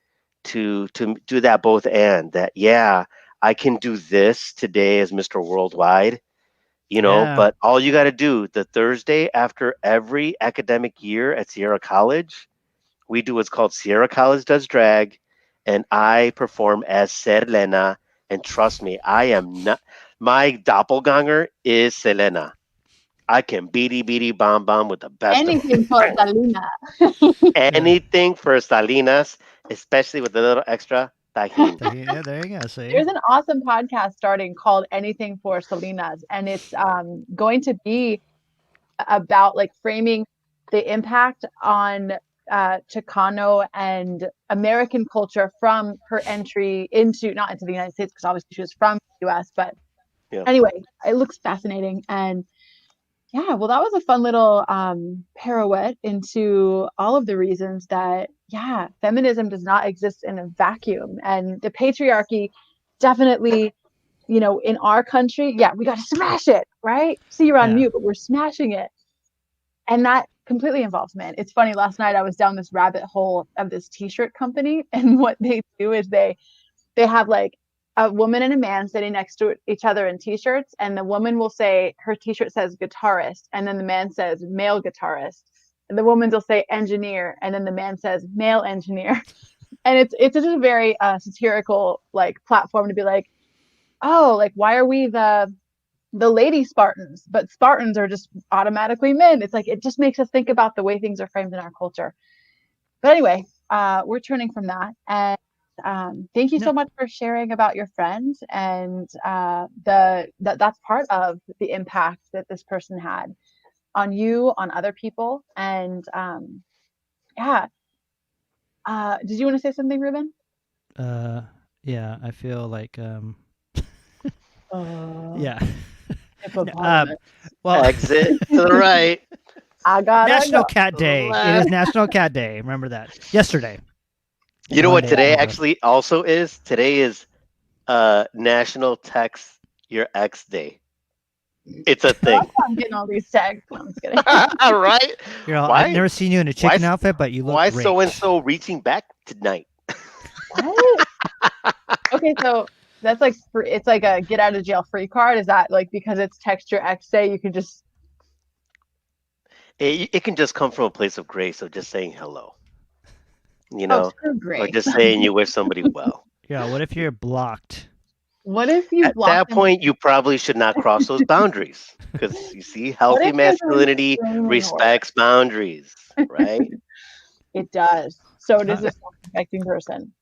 to do that both, and that, yeah, I can do this today as Mr. Worldwide, Yeah. but all you got to do the Thursday after every academic year at Sierra College, we do what's called Sierra College Does Drag, and I perform as Selena. And trust me, I am not, my doppelganger is Selena. I can beady beady bomb bomb with the best of Anything for Talina. Yeah. anything for Salinas, especially with a little extra tajin. Yeah, there you go. See? There's an awesome podcast starting called Anything for Salinas, and it's going to be about like framing the impact on Chicano and American culture from her entry into, not into the United States, because obviously she was from the US, but Yeah. anyway, it looks fascinating. And yeah, well, that was a fun little pirouette into all of the reasons that, yeah, feminism does not exist in a vacuum. And the patriarchy definitely, in our country, yeah, we got to smash it, right? See, you're on Yeah. mute, but we're smashing it. And that completely involves men. It's funny, last night I was down this rabbit hole of this t-shirt company, and what they do is they have like a woman and a man sitting next to each other in t-shirts, and the woman will say, her t-shirt says guitarist, and then the man says male guitarist, and the woman will say engineer, and then the man says male engineer. And it's just a very satirical like platform to be like, oh, like, why are we the lady Spartans, but Spartans are just automatically men? It's like, it just makes us think about the way things are framed in our culture. But anyway, we're turning from that. And thank you No. so much for sharing about your friends, and that's part of the impact that this person had on you, on other people. And yeah. Did you want to say something, Ruben? Yeah, I feel like yeah. Hippopotamus. Well, Exit to the right. I gotta National go. Cat Day. It is National Cat Day. Remember that. Yesterday. You know what Monday, today whatever. actually also is? Today is National Text Your Ex Day. It's a thing. I'm getting all these texts. No, I'm just kidding. All right. Girl, I've Why? never seen you in a Why? chicken outfit, but you look Why great. so and so reaching back tonight? What? Okay, so that's like free, it's like a get out of jail free card. Is that like because it's text your ex day, you can just? It can just come from a place of grace of just saying hello, Oh, or screw grace. just saying you wish somebody well. Yeah, what if you're blocked? What if you At block that them? point, you probably should not cross those boundaries, because you see, What healthy if there's a masculinity restraining order? respects boundaries, right? It does. So does Huh. a self-respecting person.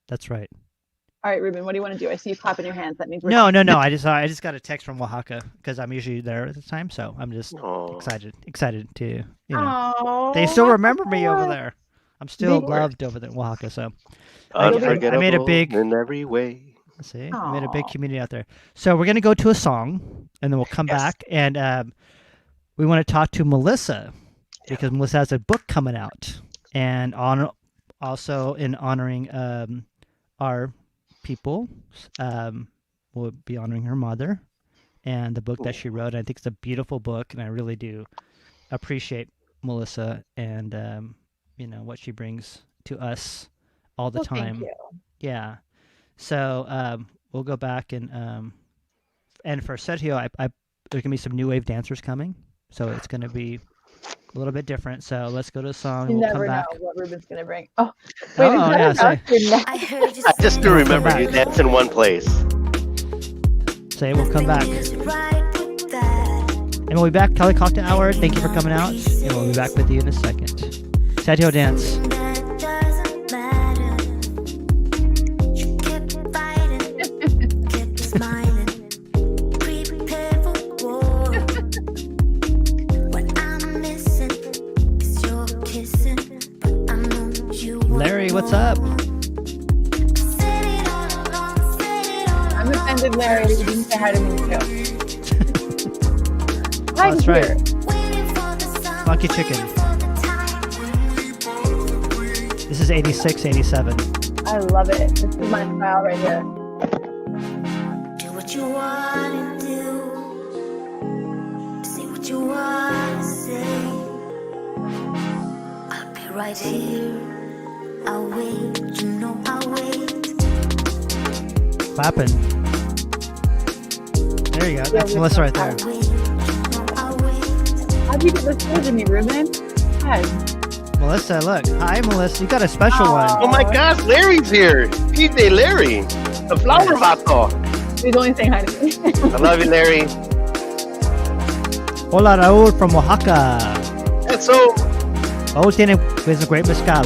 That's right. All right, Ruben, what do you want to do? I see you clapping your hands. That means we're No. done. I just got a text from Oaxaca because I'm usually there at the time, so I'm just excited to They still remember me over there. I'm still loved over there in Oaxaca, so I made a big in every way. See, I made a big community out there. So we're gonna go to a song, and then we'll come back, and we want to talk to Melissa because Melissa has a book coming out, and also in honoring our people, we'll be honoring her mother and the book that she wrote. I think it's a beautiful book, and I really do appreciate Melissa and what she brings to us all the time. Thank you. Yeah. So we'll go back and for Serjio, there's gonna be some new wave dancers coming, so it's gonna be a little bit different. So let's go to a song. You and we'll never come know back. what Ruben's gonna bring. Oh, wait, I just do remember you dance in one place. Say we'll come back, and we'll be back. Cali Cocktail Hour. Thank you for coming out, and we'll be back with you in a second. Serjio dance. Larry, what's up? I'm offended, Larry. You didn't say hi to me too. Hi, That's right. Funky Chicken. This is 86, 87. I love it. This is my style right here. Do what you want to do. Say what you want to say. I'll be right here. I'll wait, you know I'll wait. Clapping. There you go. That's Melissa right there. How'd you get this good to me, Ruben? Hi. Melissa, look. Hi, Melissa. You got a special one. Oh my gosh, Larry's here. P.J. Larry, the flower vato. He's only saying hi to me. I love you, Larry. Hola, Raúl from Oaxaca. That's so. Raúl tiene pues, a great mezcal.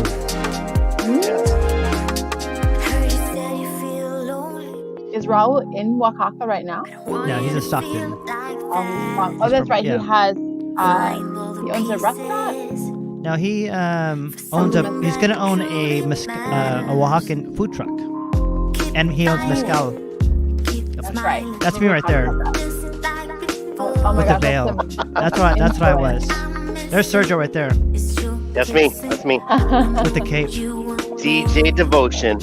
Is Raul in Oaxaca right now? No, he's in Stockton. Oh, that's right. Yeah. He owns a restaurant. Now he he's gonna own a Oaxacan food truck, and he owns mezcal. That's right. That's me right there Oh my with gosh, the veil. That's what I was. There's Serjio right there That's me. That's me. with the cape. DJ Devotion.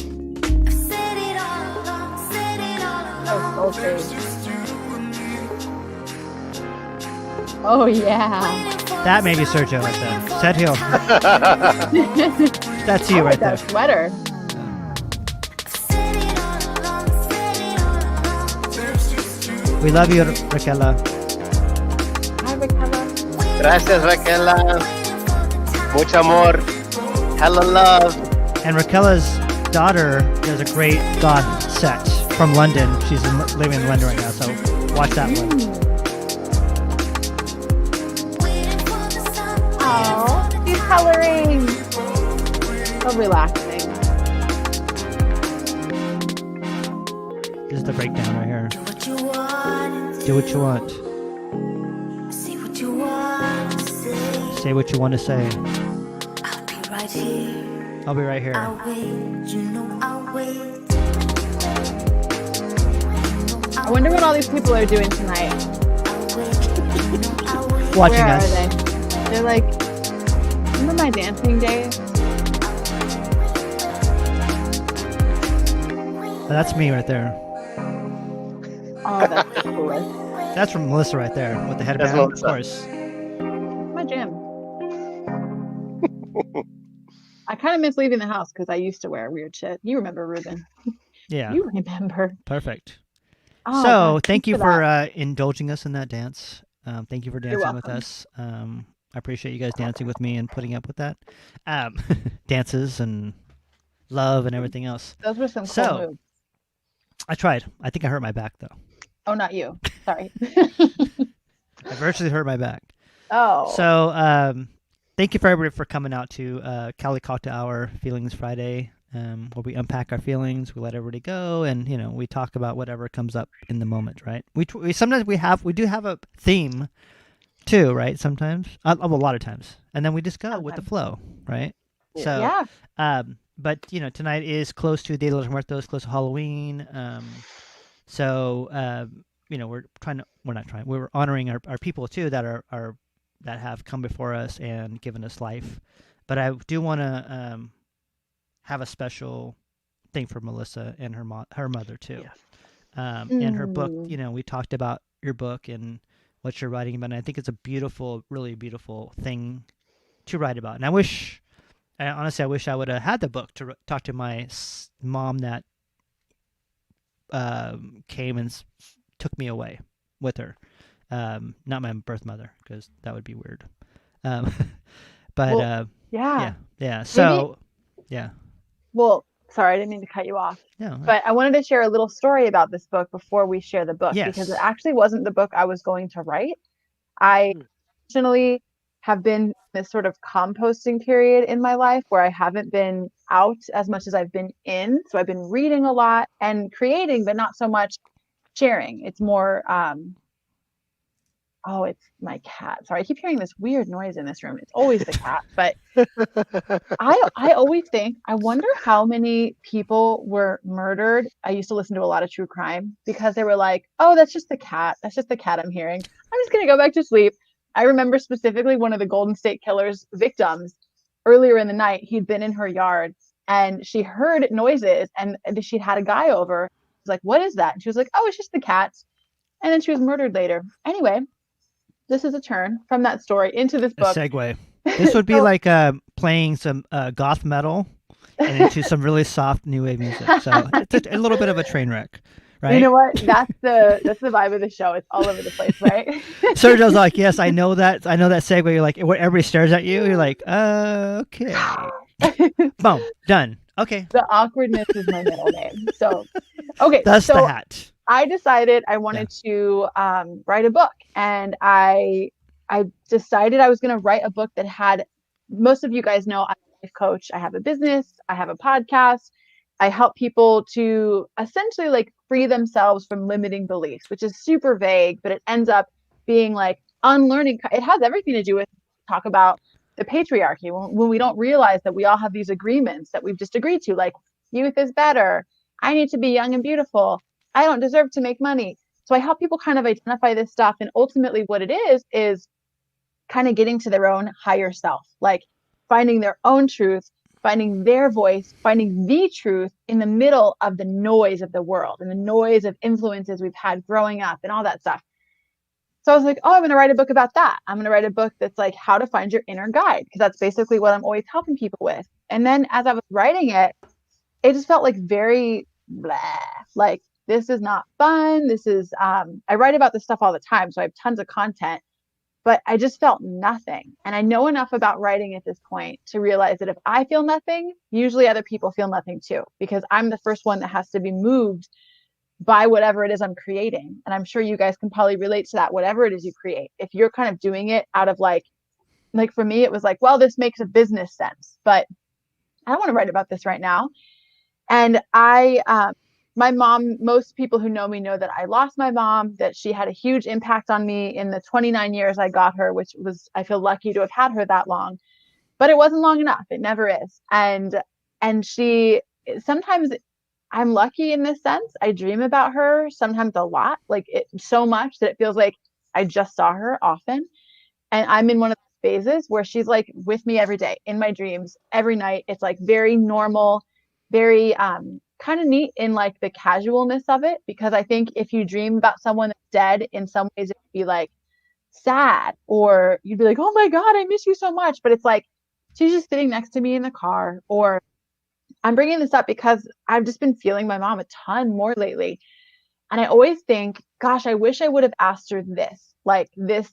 Okay. Oh yeah. That may be Serjio right there. Serjio. That's you right there. That sweater. We love you, Raquela. Hi, Raquela. Gracias, Raquela. Mucho amor. Hella love. And Raquela's daughter does a great God set from London. She's living in London right now, so watch that one. Oh, he's coloring. So relaxing. This is the breakdown right here. Do what you want. Do what you want. Say what you want to say. Say what you want to say. I'll be right here. I'll be right here. I'll wait, you know I'll wait. I wonder what all these people are doing tonight. Watching Where us. are they? They're like, remember my dancing days? That's me right there. Oh, that's the coolest. That's from Melissa right there with the headband, of Melissa. course. My gym. I kind of miss leaving the house because I used to wear weird shit. You remember, Ruben? Yeah, You remember. perfect. Oh, So God, thank you thanks for that. indulging us in that dance. Thank you for dancing with welcome. us. I appreciate you guys dancing with me and putting up with that. Dances and love and everything else. Those were some cool So- moves. I tried. I think I hurt my back though. Oh, not you. Sorry. I virtually hurt my back. Oh. So thank you for everybody for coming out to Cali Cocktail Hour Feelings Friday. where we unpack our feelings, we let everybody go, and we talk about whatever comes up in the moment, right? We sometimes we do have a theme too, right? Sometimes, a lot of times, and then we just go with the Sometimes. flow, right? Yeah. So, Yeah. but tonight is close to Dia de los Muertos, close to Halloween. So we're honoring our people too that are that have come before us and given us life. But I do want to have a special thing for Melissa and her mother too. Yes. And her book, Mm. we talked about your book and what you're writing about. And I think it's a beautiful, really beautiful thing to write about. And honestly, I wish I would have had the book to talk to my mom that came and took me away with her. Not my birth mother, because that would be weird. Um, but Well, yeah. yeah. So, yeah. Well, sorry, I didn't mean to cut you off. Yeah. But I wanted to share a little story about this book before we share the book, because it Yes. actually wasn't the book I was going to write. I Mm. originally have been in this sort of composting period in my life where I haven't been out as much as I've been in. So I've been reading a lot and creating, but not so much sharing. It's more oh, it's my cat. Sorry, I keep hearing this weird noise in this room. It's always the cat. But I always think, I wonder how many people were murdered. I used to listen to a lot of true crime because they were like, oh, that's just the cat. That's just the cat I'm hearing. I'm just going to go back to sleep. I remember specifically one of the Golden State Killer's victims earlier in the night. He'd been in her yard and she heard noises and she'd had a guy over. He was like, what is that? And she was like, oh, it's just the cats. And then she was murdered later. Anyway, this is a turn from that story into this A book. segue. This would be So- like playing some goth metal and into some really soft new wave music. So it's a little bit of a train wreck, right? You know what? That's the vibe of the show. It's all over the place, right? Sergio's like, yes, I know that segue. You're like, everybody stares at you. You're like, okay. Boom, done. Okay. The awkwardness is my middle name. So, okay. That's so the hat. I decided I wanted to write a book, and I decided I was going to write a book that had. Most of you guys know I'm a life coach. I have a business. I have a podcast. I help people to essentially like free themselves from limiting beliefs, which is super vague, but it ends up being like unlearning. It has everything to do with talk about the patriarchy when we don't realize that we all have these agreements that we've just agreed to, like youth is better. I need to be young and beautiful. I don't deserve to make money. So I help people kind of identify this stuff. And ultimately what it is kind of getting to their own higher self, like finding their own truth, finding their voice, finding the truth in the middle of the noise of the world and the noise of influences we've had growing up and all that stuff. So I was like, oh, I'm going to write a book about that. I'm going to write a book that's like how to find your inner guide, because that's basically what I'm always helping people with. And then as I was writing it, it just felt like very blah, like this is not fun. This is, I write about this stuff all the time. So I have tons of content, but I just felt nothing. And I know enough about writing at this point to realize that if I feel nothing, usually other people feel nothing too, because I'm the first one that has to be moved by whatever it is I'm creating. And I'm sure you guys can probably relate to that, whatever it is you create. If you're kind of doing it out of like for me, it was like, well, this makes a business sense, but I don't want to write about this right now. And my mom, most people who know me know that I lost my mom, that she had a huge impact on me in the 29 years I got her, which was, I feel lucky to have had her that long, but it wasn't long enough. It never is. And she, sometimes I'm lucky in this sense. I dream about her sometimes a lot, like it so much that it feels like I just saw her often. And I'm in one of those phases where she's like with me every day in my dreams, every night. It's like very normal, very kind of neat in like the casualness of it. Because I think if you dream about someone that's dead, in some ways it would be like sad, or you'd be like, oh my God, I miss you so much. But it's like she's just sitting next to me in the car. Or I'm bringing this up because I've just been feeling my mom a ton more lately. And I always think, gosh, I wish I would have asked her this, like this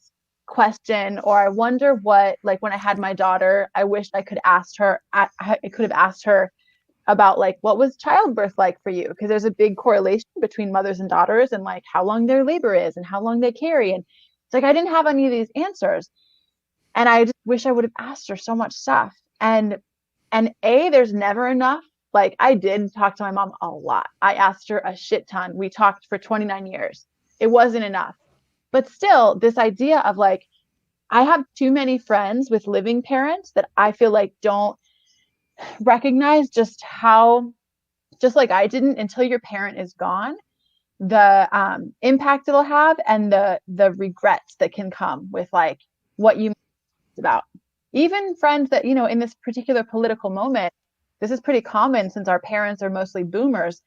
question. Or I wonder what, like when I had my daughter, I wish I could ask her, I could have asked her about like, what was childbirth like for you? Because there's a big correlation between mothers and daughters and like how long their labor is and how long they carry. And it's like, I didn't have any of these answers. And I just wish I would have asked her so much stuff. And there's never enough Like, I did talk to my mom a lot. I asked her a shit ton. We talked for 29 years. It wasn't enough. But still, this idea of like, I have too many friends with living parents that I feel like don't recognize just how, just like I didn't, until your parent is gone, the impact it'll have, and the regrets that can come with like what you about. Even friends that, in this particular political moment, this is pretty common since our parents are mostly boomers,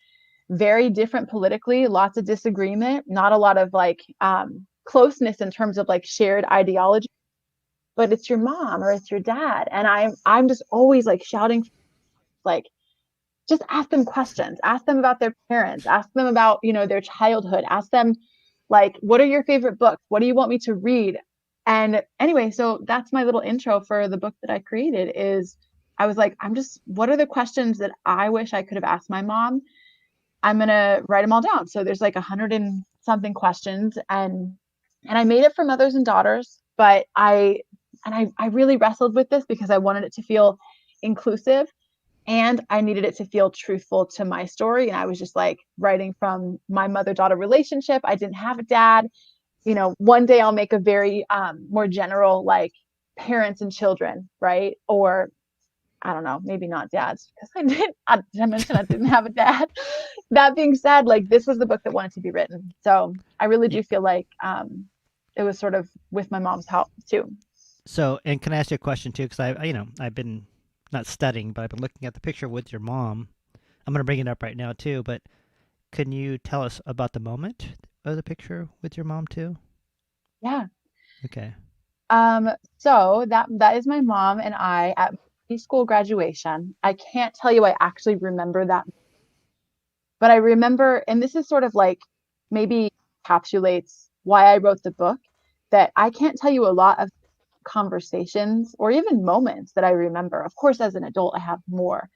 very different politically, lots of disagreement, not a lot of like closeness in terms of like shared ideology, but it's your mom or it's your dad. And I'm just always like shouting, like, just ask them questions, ask them about their parents, ask them about, their childhood, ask them like, what are your favorite books? What do you want me to read? And anyway, so that's my little intro for the book that I created. Is I was like, what are the questions that I wish I could have asked my mom? I'm going to write them all down. So there's like 100 and something questions, and I made it for mothers and daughters, but I really wrestled with this because I wanted it to feel inclusive, and I needed it to feel truthful to my story. And I was just like writing from my mother-daughter relationship. I didn't have a dad. One day I'll make a very more general, like, parents and children, right? Or I don't know, maybe not dads, because I mentioned I didn't have a dad. That being said, like, this was the book that wanted to be written. So I really do feel like it was sort of with my mom's help too. So, and can I ask you a question too? Because I've been not studying, but I've been looking at the picture with your mom. I'm going to bring it up right now too, but can you tell us about the moment of the picture with your mom too? Yeah. Okay. So that is my mom and I at high school graduation. I can't tell you I actually remember that, but I remember, and this is sort of like maybe encapsulates why I wrote the book, that I can't tell you a lot of conversations or even moments that I remember. Of course, as an adult, I have more,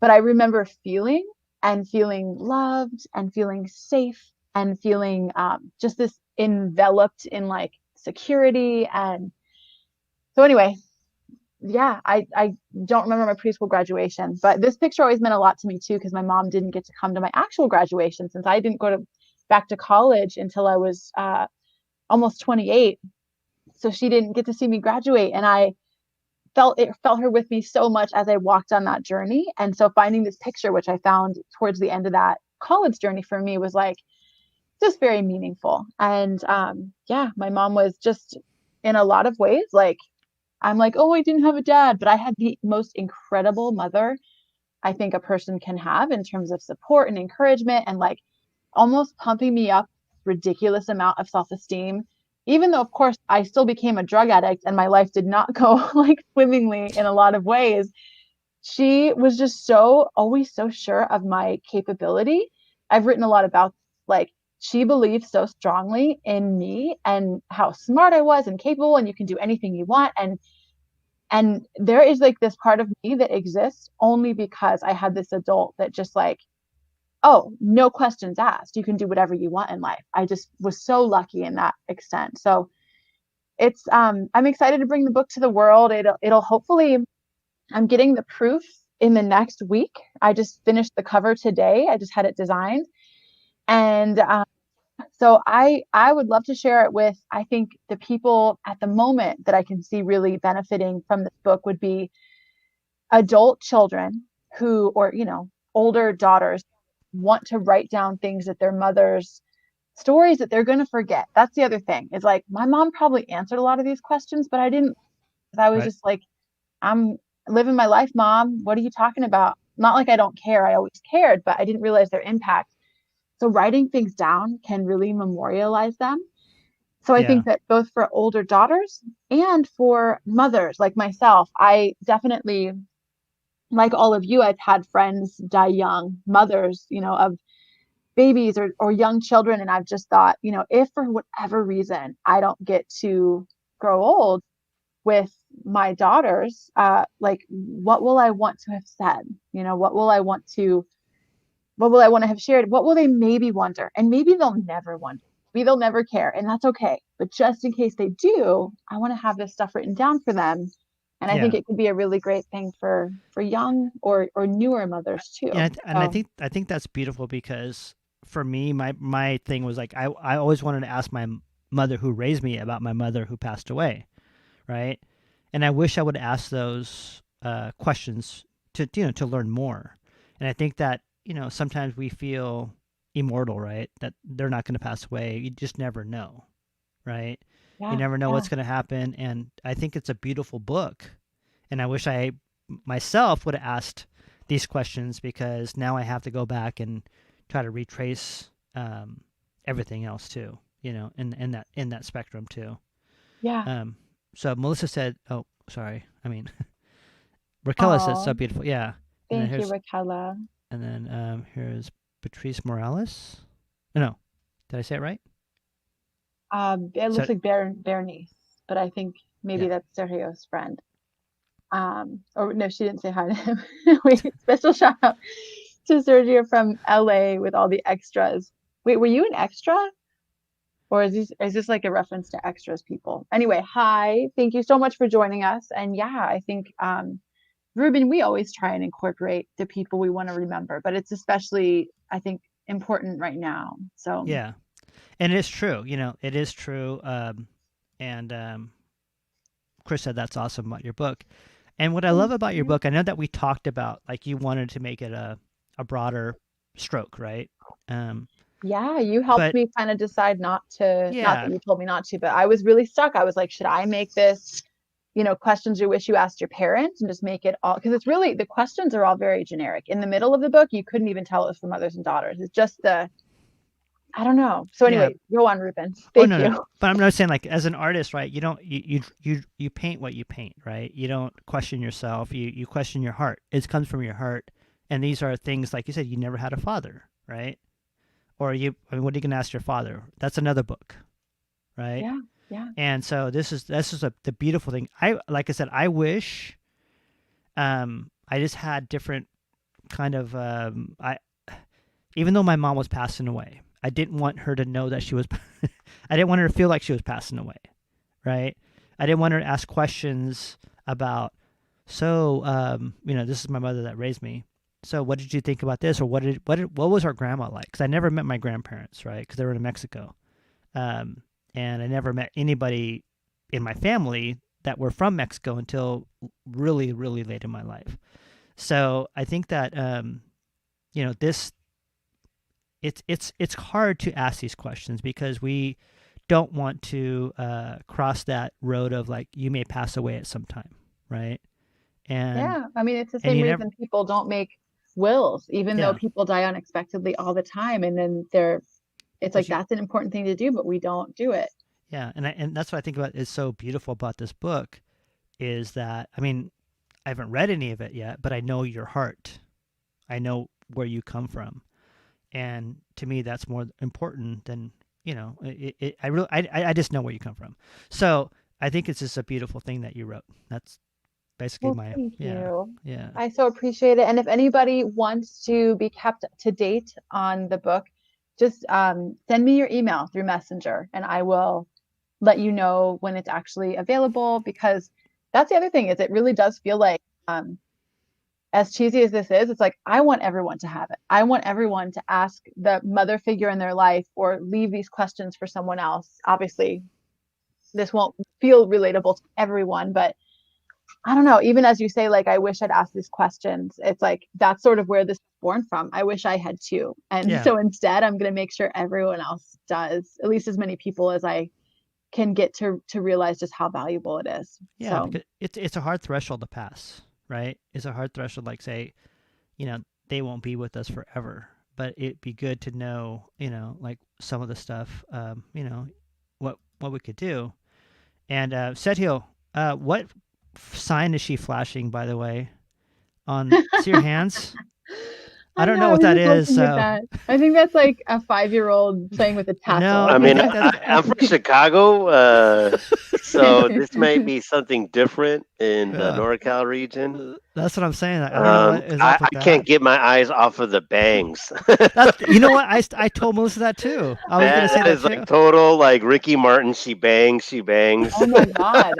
but I remember feeling loved and feeling safe and feeling just this enveloped in like security. And so anyway, yeah, I don't remember my preschool graduation, but this picture always meant a lot to me too, because my mom didn't get to come to my actual graduation since I didn't go back to college until I was almost 28. So she didn't get to see me graduate, and I felt her with me so much as I walked on that journey. And so finding this picture, which I found towards the end of that college journey, for me was like just very meaningful. And yeah, my mom was just, in a lot of ways, like, I'm like, oh, I didn't have a dad, but I had the most incredible mother I think a person can have in terms of support and encouragement, and like almost pumping me up ridiculous amount of self-esteem. Even though, of course, I still became a drug addict and my life did not go like swimmingly in a lot of ways, she was just always so sure of my capability. I've written a lot about, like, she believed so strongly in me and how smart I was and capable, and you can do anything you want. And there is like this part of me that exists only because I had this adult that just like, oh, no questions asked, you can do whatever you want in life. I just was so lucky in that extent. So it's I'm excited to bring the book to the world. It'll hopefully, I'm getting the proof in the next week. I just finished the cover today. I just had it designed. And so I would love to share it with, I think, the people at the moment that I can see really benefiting from this book would be adult children who, or, older daughters, want to write down things that their mothers, stories that they're going to forget. That's the other thing, is like, my mom probably answered a lot of these questions, but I didn't. I was Right. just like, I'm living my life, mom. What are you talking about? Not like I don't care. I always cared, but I didn't realize their impact. So writing things down can really memorialize them. So I Yeah. think that both for older daughters and for mothers like myself, I definitely, like all of you, I've had friends die young, mothers, of babies or young children. And I've just thought, if for whatever reason I don't get to grow old with my daughters, like, what will I want to have said? What will I want to have shared? What will they maybe wonder? And maybe they'll never wonder. Maybe they'll never care. And that's okay. But just in case they do, I want to have this stuff written down for them And I think it could be a really great thing for young or newer mothers too. Yeah, and So, I think that's beautiful because for me, my thing was like I always wanted to ask my mother who raised me about my mother who passed away, right? And I wish I would ask those questions to to learn more. And I think that sometimes we feel immortal, right? That they're not going to pass away. You just never know, right? You yeah, never know yeah, what's going to happen. And I think it's a beautiful book. And I wish I myself would have asked these questions because now I have to go back and try to retrace everything else too, in that spectrum too. yeah. So Melissa said, oh, sorry. I mean, Raquel said so Oh, beautiful. Yeah. And then thank you, Raquela. here's Patrice Morales. No, did I say it right? It So looks like Bernice, but I think maybe yeah. that's Sergio's friend. Or no, she didn't say hi to him. Wait, special shout out to Sergio from LA with all the extras. Wait, were you an extra? Or is this like a reference to extras people? Anyway, hi. Thank you so much for joining us. And yeah, I think Ruben, we always try and incorporate the people we want to remember, but it's especially, I think, important right now. So Yeah. And it is true, it is true. And Chris said that's awesome about your book. And what I love thank about your you. book, I know that we talked about like you wanted to make it a broader stroke, right? Um, Yeah, you helped but me kind of decide not that yeah, you told me not to, but I was really stuck. I was like, should I make this, questions you wish you asked your parents and just make it all, because it's really, the questions are all very generic. In the middle of the book, you couldn't even tell it was for mothers and daughters. It's just I don't know. So yeah. anyway, go on, Ruben. Oh Thank no, no. you. But I'm not saying like as an artist, right? You don't you paint what you paint, right? You don't question yourself. You question your heart. It comes from your heart. And these are things like you said. You never had a father, right? Or I mean, what are you gonna ask your father? That's another book, right? Yeah, yeah, And so this is the beautiful thing. Like I said, I wish I just had different kind of I even though my mom was passing away, I didn't want her to know that she was I didn't want her to feel like she was passing away, right? I didn't want her to ask questions about so this is my mother that raised me. So what did you think about this, or what was our grandma like? Because I never met my grandparents, right? Because they were in Mexico, and I never met anybody in my family that were from Mexico until really, really late in my life. So I think that this it's hard to ask these questions because we don't want to cross that road of like you may pass away at some time, right? And yeah. I mean, it's the and same you never, reason people don't make wills, even though yeah, people die unexpectedly all the time. And then it's but like that's an important thing to do, but we don't do it. yeah, and that's what I think about is so beautiful about this book is that I mean I haven't read any of it yet, but I know your heart, I know where you come from, and to me that's more important than I really I just know where you come from. So I think it's just a beautiful thing that you wrote. That's basically Well, my thank yeah, you. yeah. I so appreciate it. And if anybody wants to be kept to date on the book, just send me your email through Messenger and I will let you know when it's actually available, because that's the other thing is it really does feel like as cheesy as this is, it's like I want everyone to have it. I want everyone to ask the mother figure in their life or leave these questions for someone else. Obviously, this won't feel relatable to everyone, but I don't know. Even as you say, like, I wish I'd asked these questions. It's like that's sort of where this was born from. I wish I had too. And Yeah, so instead, I'm going to make sure everyone else does, at least as many people as I can get to realize just how valuable it is. yeah, So because it's a hard threshold to pass, right? It's a hard threshold, like say, they won't be with us forever, but it'd be good to know, like some of the stuff, what we could do. And Sergio, what sign is she flashing, by the way? On see your hands. I don't know what that is. Looking at So that. I think that's like a 5-year-old playing with a tassel. No, I I mean, think that's I'm from Chicago, so this might be something different in the yeah. NorCal region. That's what I'm saying. I don't know what is up with I can't that. get my eyes off of the bangs. That's you know what I told Melissa that too. I was gonna say That that is too. like total like Ricky Martin. She bangs, she bangs. Oh my God.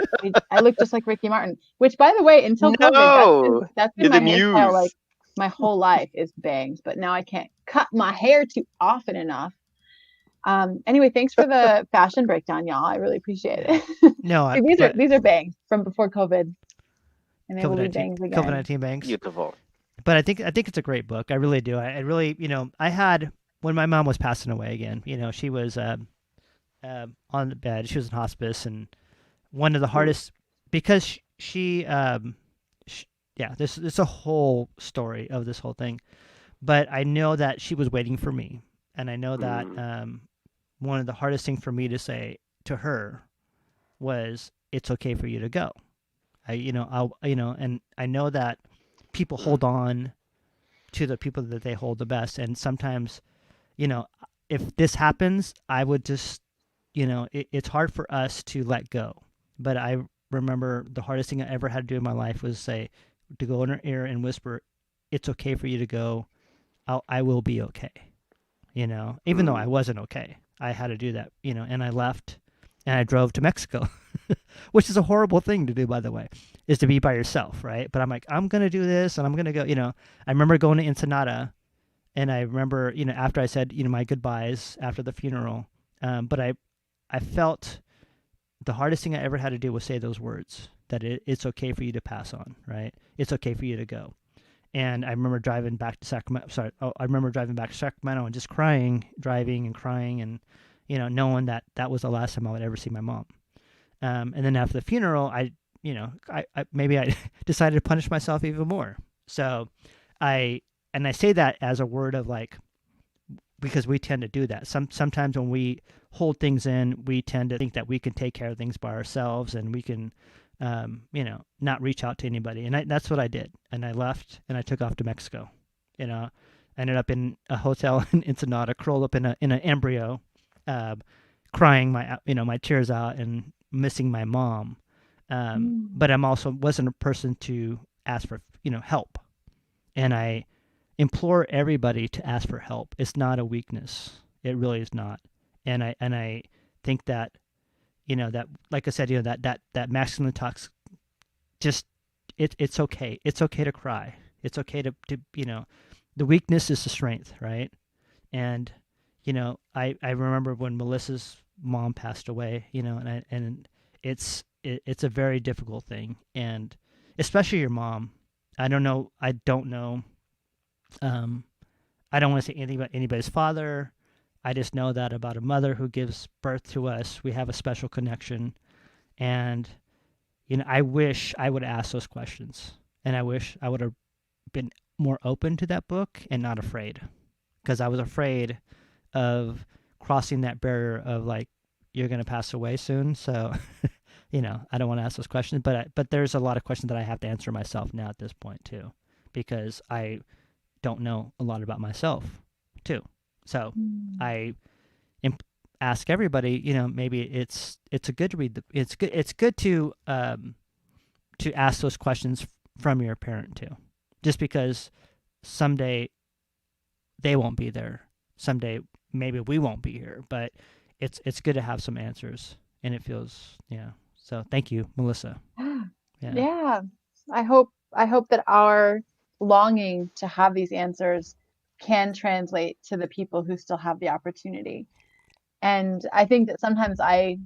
I look just like Ricky Martin, which by the way, until COVID, No, that's been you're my the hairstyle like muse. my whole life is bangs, but now I can't cut my hair too often enough. Anyway, thanks for the fashion breakdown, y'all. I really appreciate Yeah. it. No, See, but these are bangs from before COVID, and they will be COVID-19 bangs again. COVID-19 banks. Beautiful. But I think it's a great book. I really do. I really I had when my mom was passing away again. She was on the bed. She was in hospice, and one of the Hmm. hardest because yeah. This a whole story of this whole thing. But I know that she was waiting for me, and I know that Hmm. one of the hardest things for me to say to her was, "It's okay for you to go." And I know that people hold on to the people that they hold the best, and sometimes, you know, if this happens, I would just, it's hard for us to let go. But I remember the hardest thing I ever had to do in my life was to go in her ear and whisper, "It's okay for you to go. I will be okay." Even though Hmm. I wasn't okay, I had to do that. And I left, and I drove to Mexico, which is a horrible thing to do, by the way, is to be by yourself, right? But I'm like, I'm gonna do this, and I'm gonna go. I remember going to Ensenada, and I remember, after I said, my goodbyes after the funeral, but I felt the hardest thing I ever had to do was say those words that it's okay for you to pass on, right? It's okay for you to go. And I remember driving back to Sacramento. I remember driving back to Sacramento and just driving and crying, and knowing that that was the last time I would ever see my mom. And then after the funeral, I maybe I decided to punish myself even more. So I say that as a word of like, because we tend to do that. Sometimes when we hold things in, we tend to think that we can take care of things by ourselves, and we can, not reach out to anybody. And that's what I did. And I left, and I took off to Mexico. I ended up in a hotel in Ensenada, curled up in an embryo, crying my tears out and missing my mom. But I'm also wasn't a person to ask for help, and I implore everybody to ask for help. It's not a weakness. It really is not. And I think that that, like I said, that masculine talks, just it's okay. It's okay to cry. It's okay to the weakness is the strength, right? And I remember when Melissa's mom passed away, and it's a very difficult thing, and especially your mom. I don't know. Um, I don't want to say anything about anybody's father. I just know that about a mother who gives birth to us, we have a special connection. And, I wish I would ask those questions. And I wish I would have been more open to that book and not afraid. Because I was afraid of crossing that barrier of like, you're going to pass away soon. So, I don't want to ask those questions. But there's a lot of questions that I have to answer myself now at this point, too. Because I don't know a lot about myself too. So I ask everybody, maybe it's a good to read it's good to ask those questions from your parent too. Just because someday they won't be there. Someday maybe we won't be here, but it's good to have some answers, and it feels So thank you, Melissa. Yeah. Yeah. I hope that our longing to have these answers can translate to the people who still have the opportunity. And I think that sometimes I'll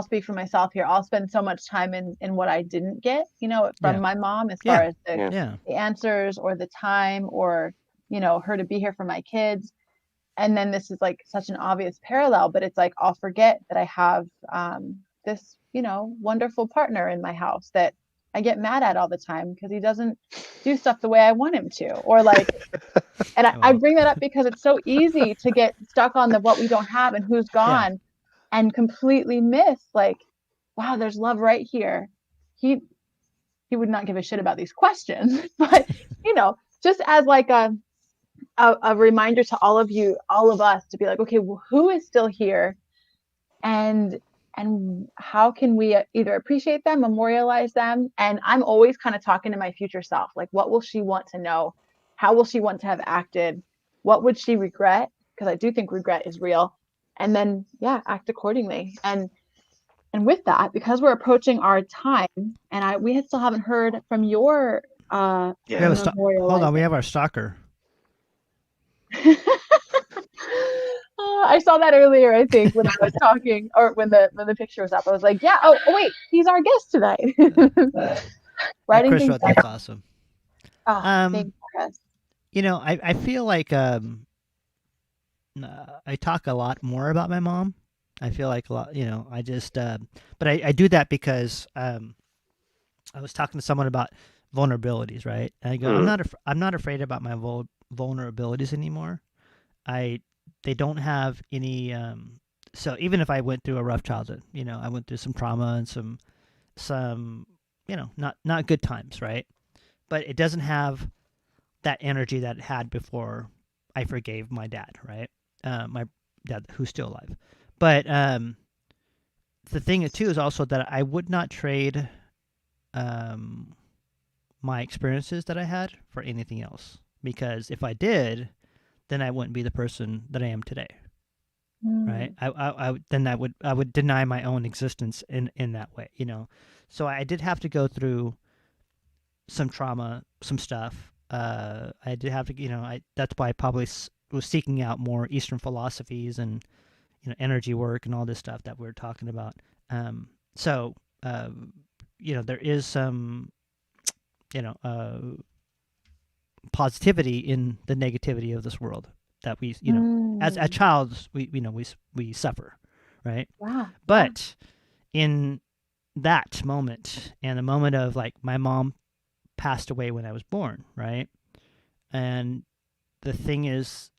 speak for myself here. I'll spend so much time in what I didn't get, Yeah. from my mom as far Yeah. as Yeah. the answers or the time or, her to be here for my kids. And then this is like such an obvious parallel, but it's like I'll forget that I have this, wonderful partner in my house that I get mad at all the time because he doesn't do stuff the way I want him to. Or like, and I Well, bring that up because it's so easy to get stuck on the what we don't have and who's yeah. gone and completely miss like, wow, there's love right here. He would not give a shit about these questions, but just as like a reminder to all of you, all of us, to be like, okay, well, who is still here, and how can we either appreciate them, memorialize them? And I'm always kind of talking to my future self, like, what will she want to know? How will she want to have acted? What would she regret? Because I do think regret is real. And then, yeah, act accordingly. And with that, because we're approaching our time, and we still haven't heard from your We have Yeah. hold on, we have our stalker. I saw that earlier, I think, when I was talking, or when the picture was up. I was like, yeah, oh wait, he's our guest tonight. Writing Chris things wrote down. that's awesome. Thanks, Chris. I feel like I talk a lot more about my mom. I feel like a lot, I just, but I do that because I was talking to someone about vulnerabilities, right? And I go, I'm not afraid about my vulnerabilities anymore. They don't have any. So even if I went through a rough childhood, I went through some trauma and some, not good times, right? But it doesn't have that energy that it had before I forgave my dad, right? My dad, who's still alive. But the thing too is also that I would not trade my experiences that I had for anything else, because if I did, then I wouldn't be the person that I am today, right? I would deny my own existence in that way, So I did have to go through some trauma, some stuff. I did have to, that's why I probably was seeking out more Eastern philosophies and energy work and all this stuff that we're talking about. There is some, positivity in the negativity of this world that we, as a child, we suffer, right? Wow. But in that moment, and the moment of like my mom passed away when I was born, right? And the thing is,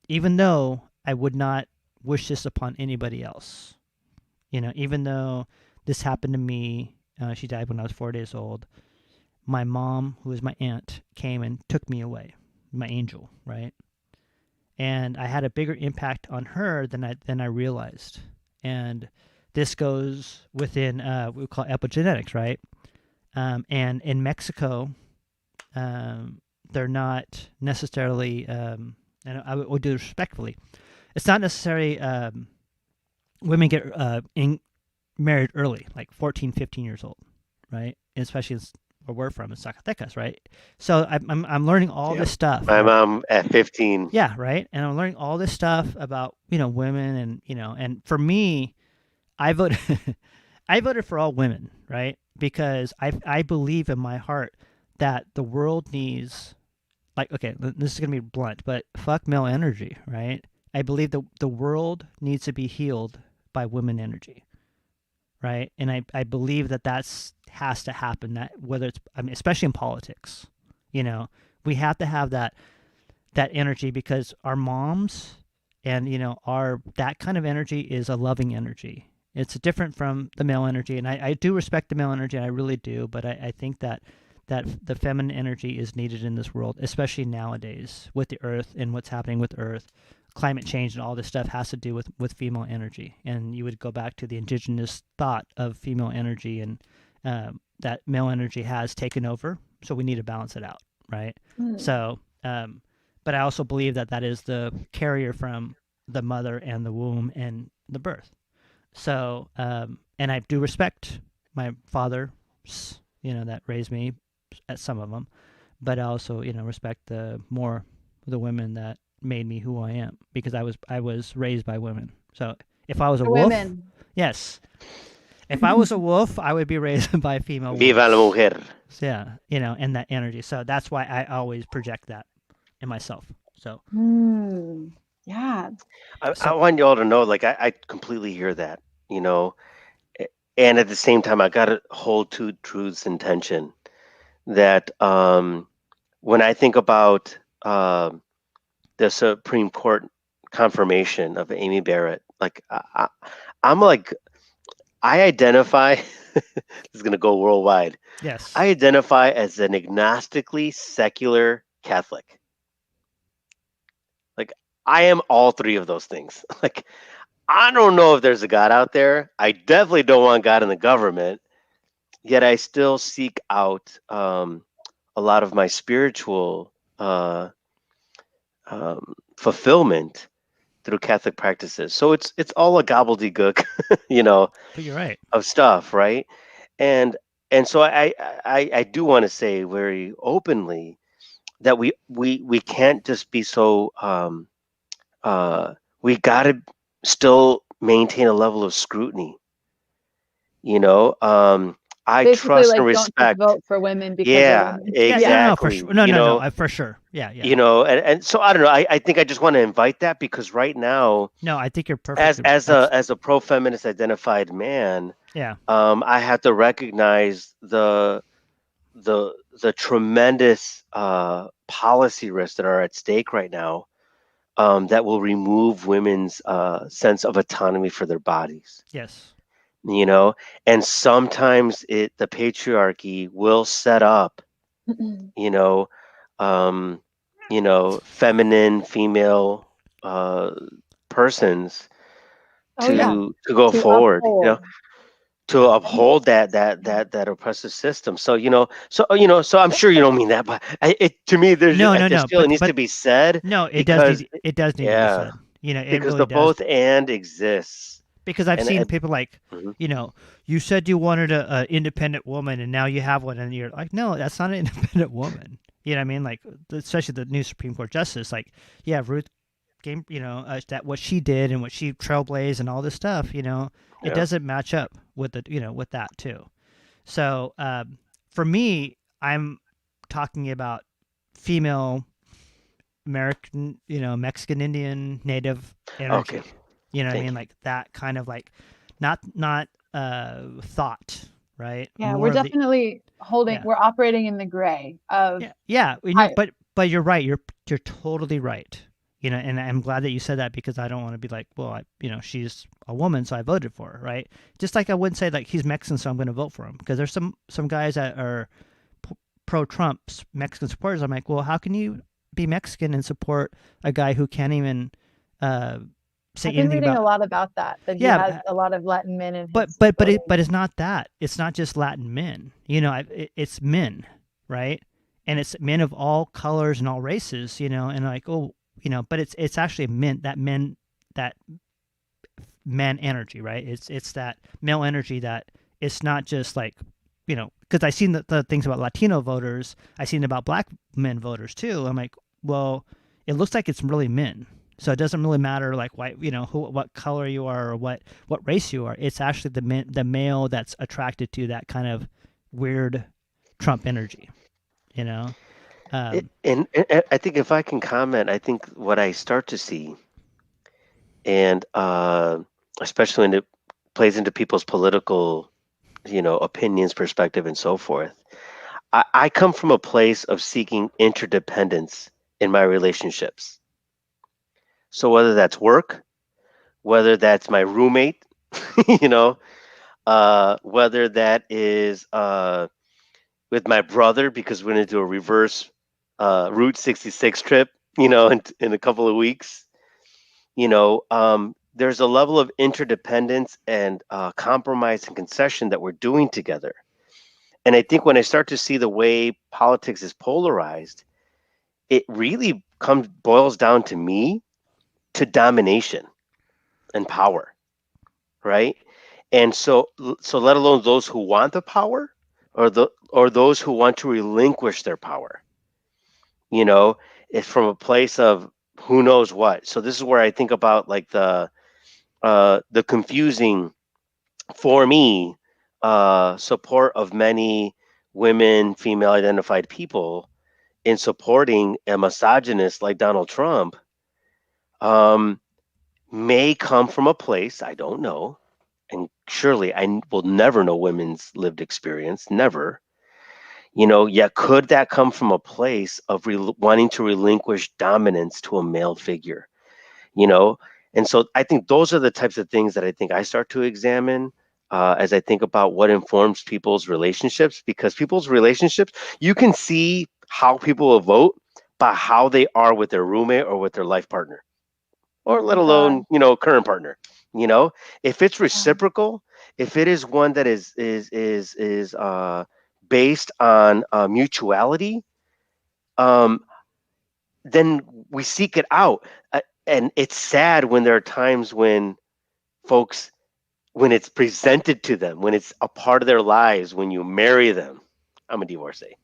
even though I would not wish this upon anybody else, even though this happened to me, she died when I was 4 days old. My mom, who is my aunt, came and took me away, my angel, right? And I had a bigger impact on her than I realized. And this goes within what we call epigenetics, right? And in Mexico, they're not necessarily, and I would do this respectfully, it's not necessarily women get married early, like 14, 15 years old, right? And especially where we're from in Zacatecas, right? So I'm learning all this stuff. My mom at 15. Yeah, right. And I'm learning all this stuff about women, and and for me, I voted I voted for all women, right? Because I believe in my heart that the world needs, like, okay, this is gonna be blunt, but fuck male energy, right? I believe the world needs to be healed by women energy, right? And I believe that has to happen. That whether it's, especially in politics, we have to have that energy, because our moms and our that kind of energy is a loving energy. It's different from the male energy, and I do respect the male energy, I really do, but I think that the feminine energy is needed in this world, especially nowadays with the earth and what's happening with earth. Climate change and all this stuff has to do with female energy, and you would go back to the indigenous thought of female energy, and that male energy has taken over, so we need to balance it out, right? So but I also believe that is the carrier from the mother and the womb and the birth. So and I do respect my father, that raised me, at some of them, but I also respect the women that made me who I am, because I was raised by women. So if I was a wolf, yes, if I was a wolf, I would be raised by a female. Viva la mujer. So, yeah, and that energy. So that's why I always project that in myself. So yeah, I want y'all to know, like, I completely hear that, and at the same time, I got to hold two truths in tension. That when I think about the Supreme Court confirmation of Amy Barrett, like I'm like, I identify, this is going to go worldwide. Yes. I identify as an agnostically secular Catholic. Like, I am all three of those things. Like, I don't know if there's a God out there. I definitely don't want God in the government. Yet I still seek out a lot of my spiritual fulfillment through Catholic practices. So it's all a gobbledygook, you know, But you're right. of stuff, right? And so I do want to say very openly that we can't just be so we got to still maintain a level of scrutiny, you know. I Basically, trust and like, don't just respect. vote for women because they're Yeah, women. Yeah, no, Yeah. no, for exactly. sure. No, You no, no, know, for sure. Yeah, yeah. and so I don't know. I think I just want to invite that because right now, No, I think you're perfect. as a pro feminist identified man, Yeah, I have to recognize the tremendous policy risks that are at stake right now, that will remove women's sense of autonomy for their bodies. yes. You know, and sometimes the patriarchy will set up, you know, um, feminine female uh, persons Oh yeah, to go to forward. You know, uphold. to uphold that oppressive system. So so I'm sure you don't mean that, but to me No, no, there no. still needs But to be said no, it does because need it does need to be yeah, said. You know, it because really the does. both and exists. Because I've And seen people like, mhm. you know, you said you wanted a independent woman, and now you have one, and you're like, no, that's not an independent woman. You know what I mean? Like, especially the new Supreme Court justice. Like, yeah, Ruth game, that what she did and what she trailblazed and all this stuff. It Yeah. doesn't match up with with that too. So for me, I'm talking about female American, Mexican Indian Native Okay. energy. You know what I Thank mean? you. Like that kind of like not thought, right? Yeah, we're More of the definitely holding. yeah. We're operating in the gray of. Yeah. And I. but you're right. You're totally right. And I'm glad that you said that because I don't want to be like, well, she's a woman, so I voted for her, right? Just like I wouldn't say like he's Mexican, so I'm going to vote for him because there's some guys that are pro-Trump Mexican supporters. I'm like, well, how can you be Mexican and support a guy who can't even say I've been anything reading a about? lot about that. That he has Yeah, a lot of Latin men in but his but but it voting. but it's not that. It's not just Latin men. It's men, right? And it's men of all colors and all races. And like, oh, but it's actually that man energy, right? It's that male energy that it's not just like, because I seen the things about Latino voters, I seen about black men voters too. I'm like, well, it looks like it's really men. So it doesn't really matter like white, what color you are or what race you are. It's actually the male that's attracted to that kind of weird Trump energy, you know. And I think if I can comment, I think what I start to see, and especially when it plays into people's political, opinions, perspective, and so forth. I come from a place of seeking interdependence in my relationships. So whether that's work, whether that's my roommate, you know, whether that is with my brother because we're going to do a reverse Route 66 trip, in a couple of weeks, there's a level of interdependence and compromise and concession that we're doing together. And I think when I start to see the way politics is polarized, it really boils down to me to domination and power, right? And so let alone those who want the power or those who want to relinquish their power. It's from a place of who knows what. So this is where I think about like the confusing for me support of many women, female identified people in supporting a misogynist like Donald Trump, um, may come from a place I don't know, and surely I will never know women's lived experience, never. Yet could that come from a place of wanting to relinquish dominance to a male figure? you know and so I think those are the types of things that I think I start to examine, as I think about what informs people's relationships, because people's relationships, you can see how people will vote by how they are with their roommate or with their life partner, or Oh let my God. alone, current partner. If it's reciprocal, if it is one that is based on mutuality, um, then we seek it out. And it's sad when there are times when folks, when it's presented to them, when it's a part of their lives, when you marry them. I'm a divorcee,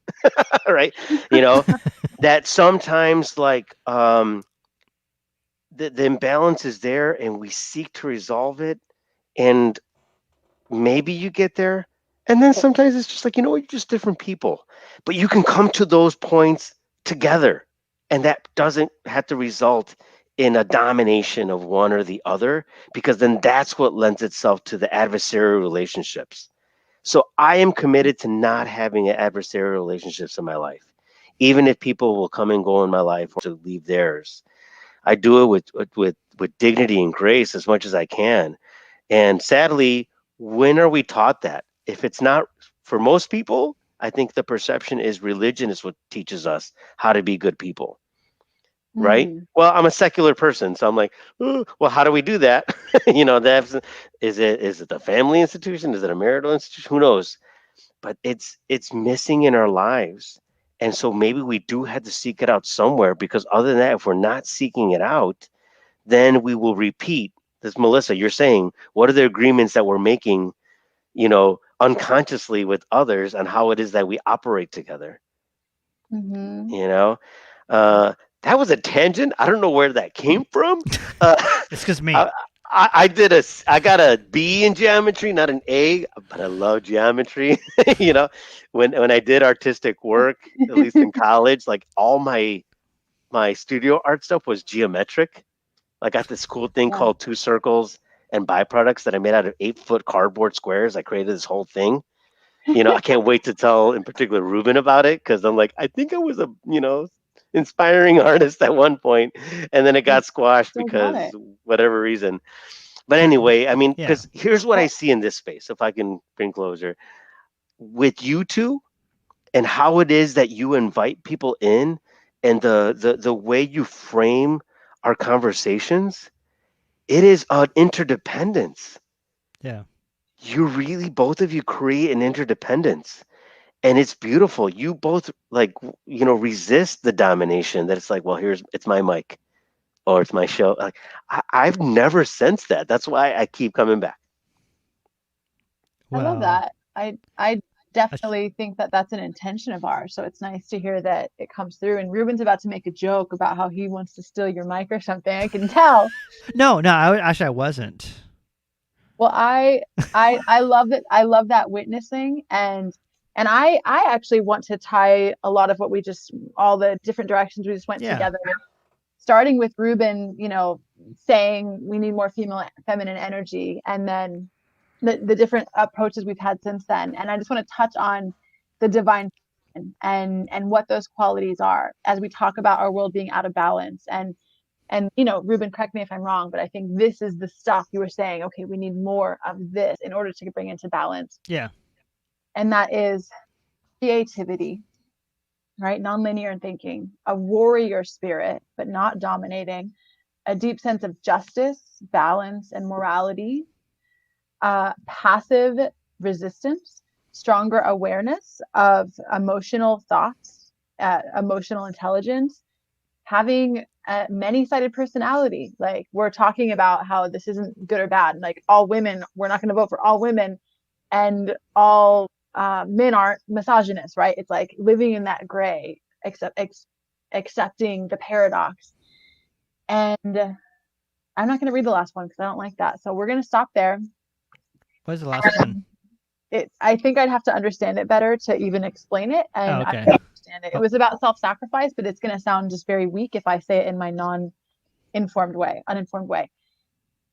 right? You know, that sometimes like the imbalance is there and we seek to resolve it. And maybe you get there. And then sometimes it's just like, you're just different people. But you can come to those points together. And that doesn't have to result in a domination of one or the other, because then that's what lends itself to the adversarial relationships. So I am committed to not having adversarial relationships in my life, even if people will come and go in my life or to leave theirs. I do it with dignity and grace as much as I can. And sadly, when are we taught that? If it's not for most people, I think the perception is religion is what teaches us how to be good people, right? Mm, Well, I'm a secular person, so I'm like, "Ooh, well, how do we do that?" That's, is it the family institution? Is it a marital institution? Who knows? But it's missing in our lives. And so maybe we do have to seek it out somewhere, because other than that, if we're not seeking it out, then we will repeat this. Melissa, you're saying, what are the agreements that we're making, unconsciously with others, and how it is that we operate together? hmm You know, uh, that was a tangent. I don't know where that came from. Uh, It's because me. I, I got a B in geometry, not an A, but I love geometry. you know, when I did artistic work, at least in college, like all my studio art stuff was geometric. I got this cool thing Yeah. called two circles and byproducts that I made out of 8-foot cardboard squares. I created this whole thing. I can't wait to tell in particular Ruben about it, because I'm like, I think I was a, inspiring artist at one point, and then it You got squashed still got because it. whatever reason. But anyway, I mean, Yeah. because here's what I Well, see in this space, if I can bring closure with you two, and how it is that you invite people in, and the way you frame our conversations. It is an interdependence. Yeah. You really, both of you create an interdependence. And it's beautiful. You both resist the domination that it's like, well, it's my mic, or it's my show. Like I've never sensed that. That's why I keep coming back. I love Well, that. I I sh- definitely think that that's an intention of ours. So it's nice to hear that it comes through. And Ruben's about to make a joke about how he wants to steal your mic or something. I can tell. no, actually, I wasn't. Well, I love it. I love that witnessing, and I actually want to tie a lot of what we just all the different directions we just went Yeah. together, starting with Ruben, saying we need more feminine energy, and then the different approaches we've had since then. And I just want to touch on the divine and what those qualities are as we talk about our world being out of balance. And Ruben, correct me if I'm wrong, but I think this is the stuff you were saying, okay, we need more of this in order to bring into balance. Yeah. And that is creativity, right? Nonlinear in thinking, a warrior spirit, but not dominating, a deep sense of justice, balance, and morality, passive resistance, stronger awareness of emotional thoughts, emotional intelligence, having a many-sided personality. Like we're talking about how this isn't good or bad. Like all women, we're not going to vote for all women, and all men aren't misogynists, right? It's like living in that gray, accepting the paradox. And I'm not going to read the last one because I don't like that. So we're going to stop there. What was the last one? I think I'd have to understand it better to even explain it, Oh, and I okay. don't understand it. It was about self-sacrifice, but it's going to sound just very weak if I say it in my uninformed way.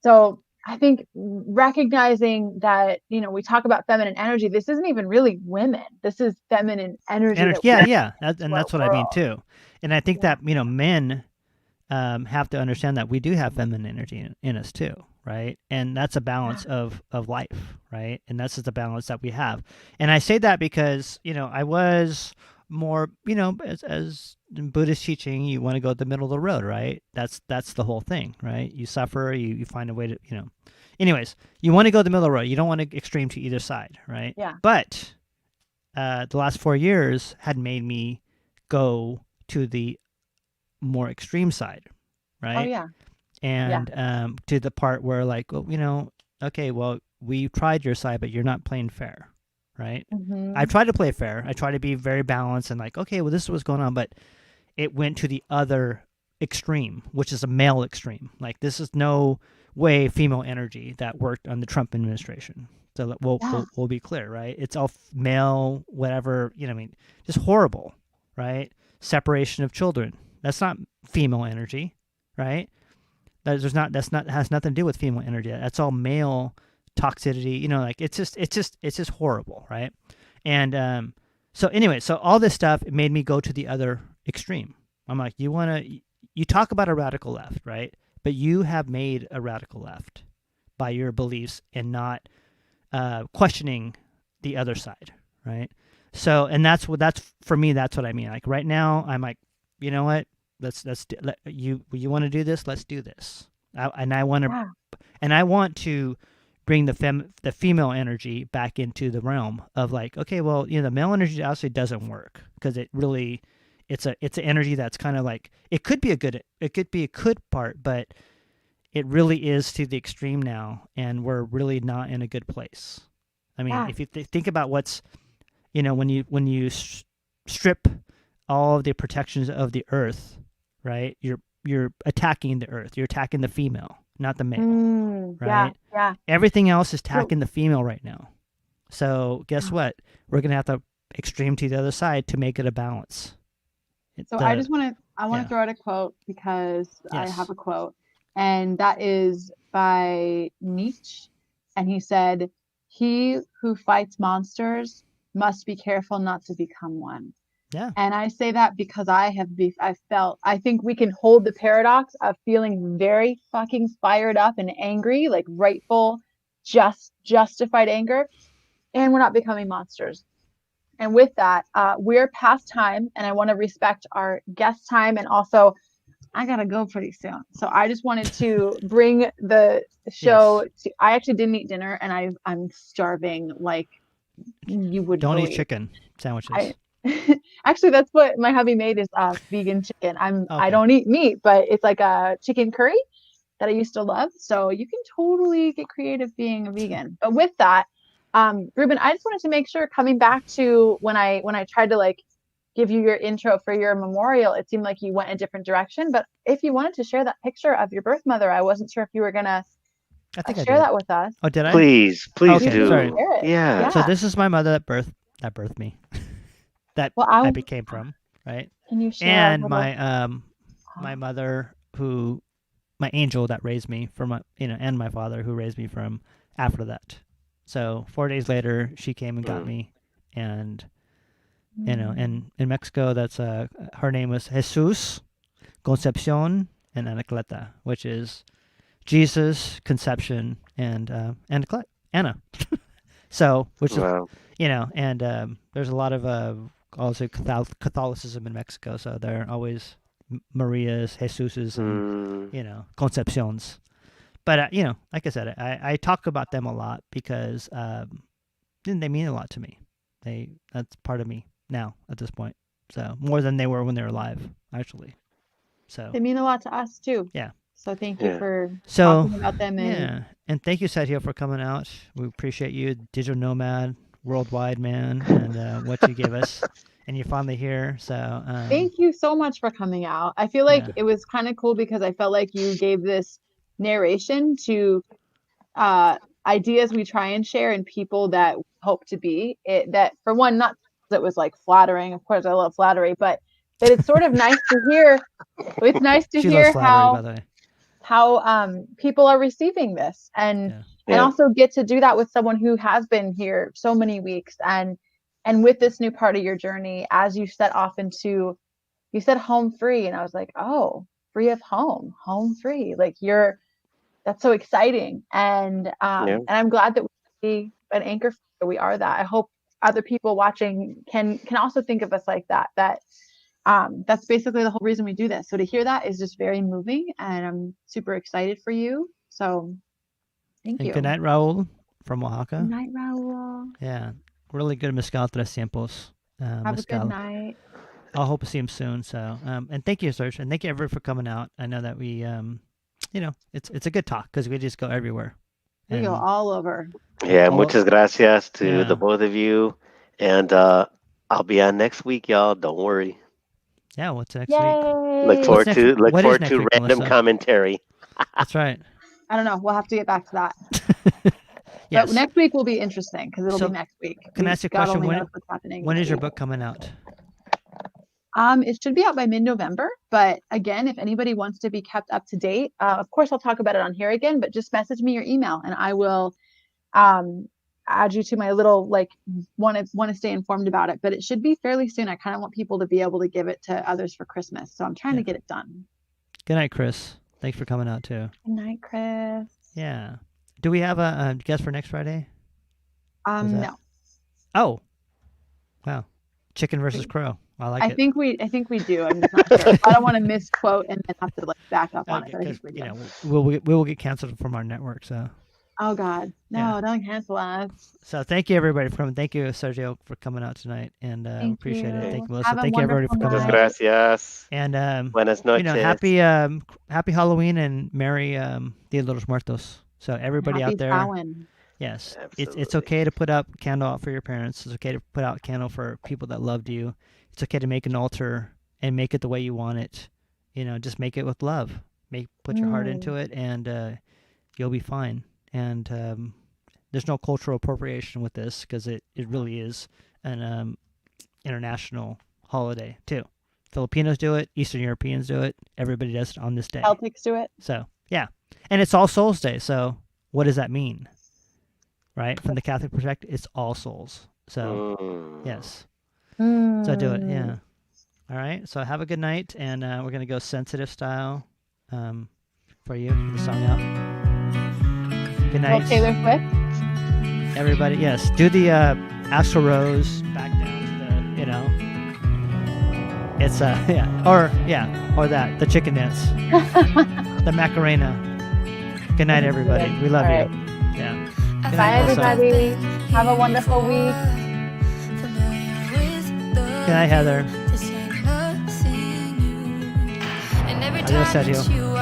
So I think recognizing that, we talk about feminine energy, this isn't even really women. This is feminine energy that Yeah, we yeah, bring and to our that's what I mean world. too. And I think Yeah. that men have to understand that we do have feminine energy in us too, right? And that's a balance of life, right? And that's just the balance that we have. And I say that because, I was more, as in Buddhist teaching, you want to go the middle of the road, right? That's the whole thing, right? You suffer, you find a way to, anyways, you want to go the middle of the road. You don't want to extreme to either side, right? Yeah. But the last 4 years had made me go to the more extreme side, right? Oh yeah. And to the part where like, well, okay, well, we tried your side, but you're not playing fair, right? I tried to play fair. I tried to be very balanced and like, okay, well, this is what's going on, but it went to the other extreme, which is a male extreme. Like, this is no way female energy that worked on the Trump administration. So we'll be clear, right? It's all male, whatever, just horrible, right? Separation of children. That's not female energy, right? Has nothing to do with female energy. That's all male toxicity. Like it's just horrible, right? And so anyway, so all this stuff, it made me go to the other extreme. I'm like, you talk about a radical left, right? But you have made a radical left by your beliefs and not questioning the other side, right? So, and that's for me. That's what I mean. Like right now, I'm like, you know what? You want to do this? Let's do this. I want to bring the female energy back into the realm of like, okay, well, the male energy obviously doesn't work because it really, it's an energy that's kind of like, it could be a good part, but it really is to the extreme now, and we're really not in a good place. I mean, if you think about what's, when you strip all of the protections of the earth, right? You're attacking the earth. You're attacking the female, not the male, right? Yeah. Everything else is attacking the female right now. So guess what? We're gonna have to extreme to the other side to make it a balance. So I want to throw out a quote because I have a quote, and that is by Nietzsche, and he said, "He who fights monsters must be careful not to become one." Yeah. And I say that because I think we can hold the paradox of feeling very fucking fired up and angry, like rightful, justified anger, and we're not becoming monsters. And with that, we're past time, and I want to respect our guest time, and also I gotta go pretty soon. So I just wanted to bring the show to, I actually didn't eat dinner, and I'm starving like you would Don't believe. eat chicken sandwiches. Actually, that's what my hubby made is vegan chicken. I don't eat meat, but it's like a chicken curry that I used to love. So you can totally get creative being a vegan. But with that, Ruben, I just wanted to make sure, coming back to when I tried to like give you your intro for your memorial, it seemed like you went a different direction. But if you wanted to share that picture of your birth mother, I wasn't sure if you were gonna share that with us. Oh, did I? Please Okay, do. sorry. Yeah. So this is my mother that birthed me. I became from, right? Can you share? And my mother, my angel that raised me from, and my father who raised me from after that. So 4 days later, she came and got me, and and in Mexico, that's her name was Jesus, Concepcion, and Anacleta, which is Jesus, Conception, and Anna. So, which is and there's a lot of also Catholicism in Mexico, so there are always Marias, Jesuses, and Concepcions. But like I said, I talk about them a lot because they mean a lot to me. That's part of me now at this point. So more than they were when they were alive, actually. So they mean a lot to us too. Yeah. So thank you for talking about them. And thank you, Serjio, for coming out. We appreciate you, digital nomad, worldwide man, and what you give us. And you're finally here. So thank you so much for coming out. I feel like it was kind of cool because I felt like you gave this narration to ideas we try and share and people that we hope to be. That for one, not that was like flattering. Of course, I love flattery, but that it's sort of nice to hear. It's nice to hear how people are receiving this, and also get to do that with someone who has been here so many weeks, and with this new part of your journey, as you set off into, you said home free, and I was like, oh, free of home free, like that's so exciting. And Yeah. and I'm glad that we an anchor for we are that. I hope other people watching can also think of us like that. That's basically the whole reason we do this. So to hear that is just very moving, and I'm super excited for you. So thank And you. good night, Raul from Oaxaca. Good night, Raul. Yeah, really good mezcal tres tiempos. Have a Mezcal. good night. I'll hope to see him soon. So, and thank you, Serge, and thank you everyone for coming out. I know that we, it's a good talk because we just go everywhere. We go all over. Yeah, all- muchas gracias to Yeah. the both of you. And I'll be on next week, y'all. Don't worry. Yeah, what's next week? Yay! Look forward next- to what is next week, random Melissa? commentary. That's right. I don't know. We'll have to get back to that. Yes. But next week will be interesting because it'll So, be next week. can I ask you a question? God only knows what's happening When next is your week. book coming out? It should be out by mid-November, but again, if anybody wants to be kept up to date, of course I'll talk about it on here again, but just message me your email and I will add you to my little want to stay informed about it. But it should be fairly soon. I kind of want people to be able to give it to others for Christmas, so I'm trying to get it done. Good night, Chris. Thanks for coming out too. Good night, Chris. Yeah. Do we have a guest for next Friday? No. Oh. Wow. Chicken versus crow. I like I it. think we do. I'm just not sure. I don't want to misquote and then have to back up on it. But I think we do. We will get canceled from our network. So. Oh God, no! Yeah. Don't cancel us. So thank you everybody for coming. Thank you Sergio for coming out tonight, and appreciate it. Thank you, Melissa. Have a Thank you everybody for wonderful coming night. out. Gracias. And Buenas noches. happy Halloween and merry Dia de Los Muertos. So everybody Happy out there. Samhain. Yes, it's Absolutely. okay to put up candle out for your parents. It's okay to put out candle for people that loved you. It's okay to make an altar and make it the way you want it. Just make it with love. Put your heart into it, and you'll be fine. And there's no cultural appropriation with this because it really is an international holiday too. Filipinos do it. Eastern Europeans do it. Everybody does it on this day. Celtics do it. So yeah, and it's All Souls Day. So what does that mean? Right? From the Catholic perspective, it's All Souls. So yes. So do it. Yeah. All right. So have a good night, and we're gonna go sensitive style for you. Get the song out. Good night. Well, Taylor Swift. Everybody, yes. Do the Axl Rose back down to the, it's or that, the chicken dance, the Macarena. Good night, everybody. We love you. Yeah. Good Bye, night, Melissa. everybody. Have a wonderful week. Good night, Heather. Adios, Sergio.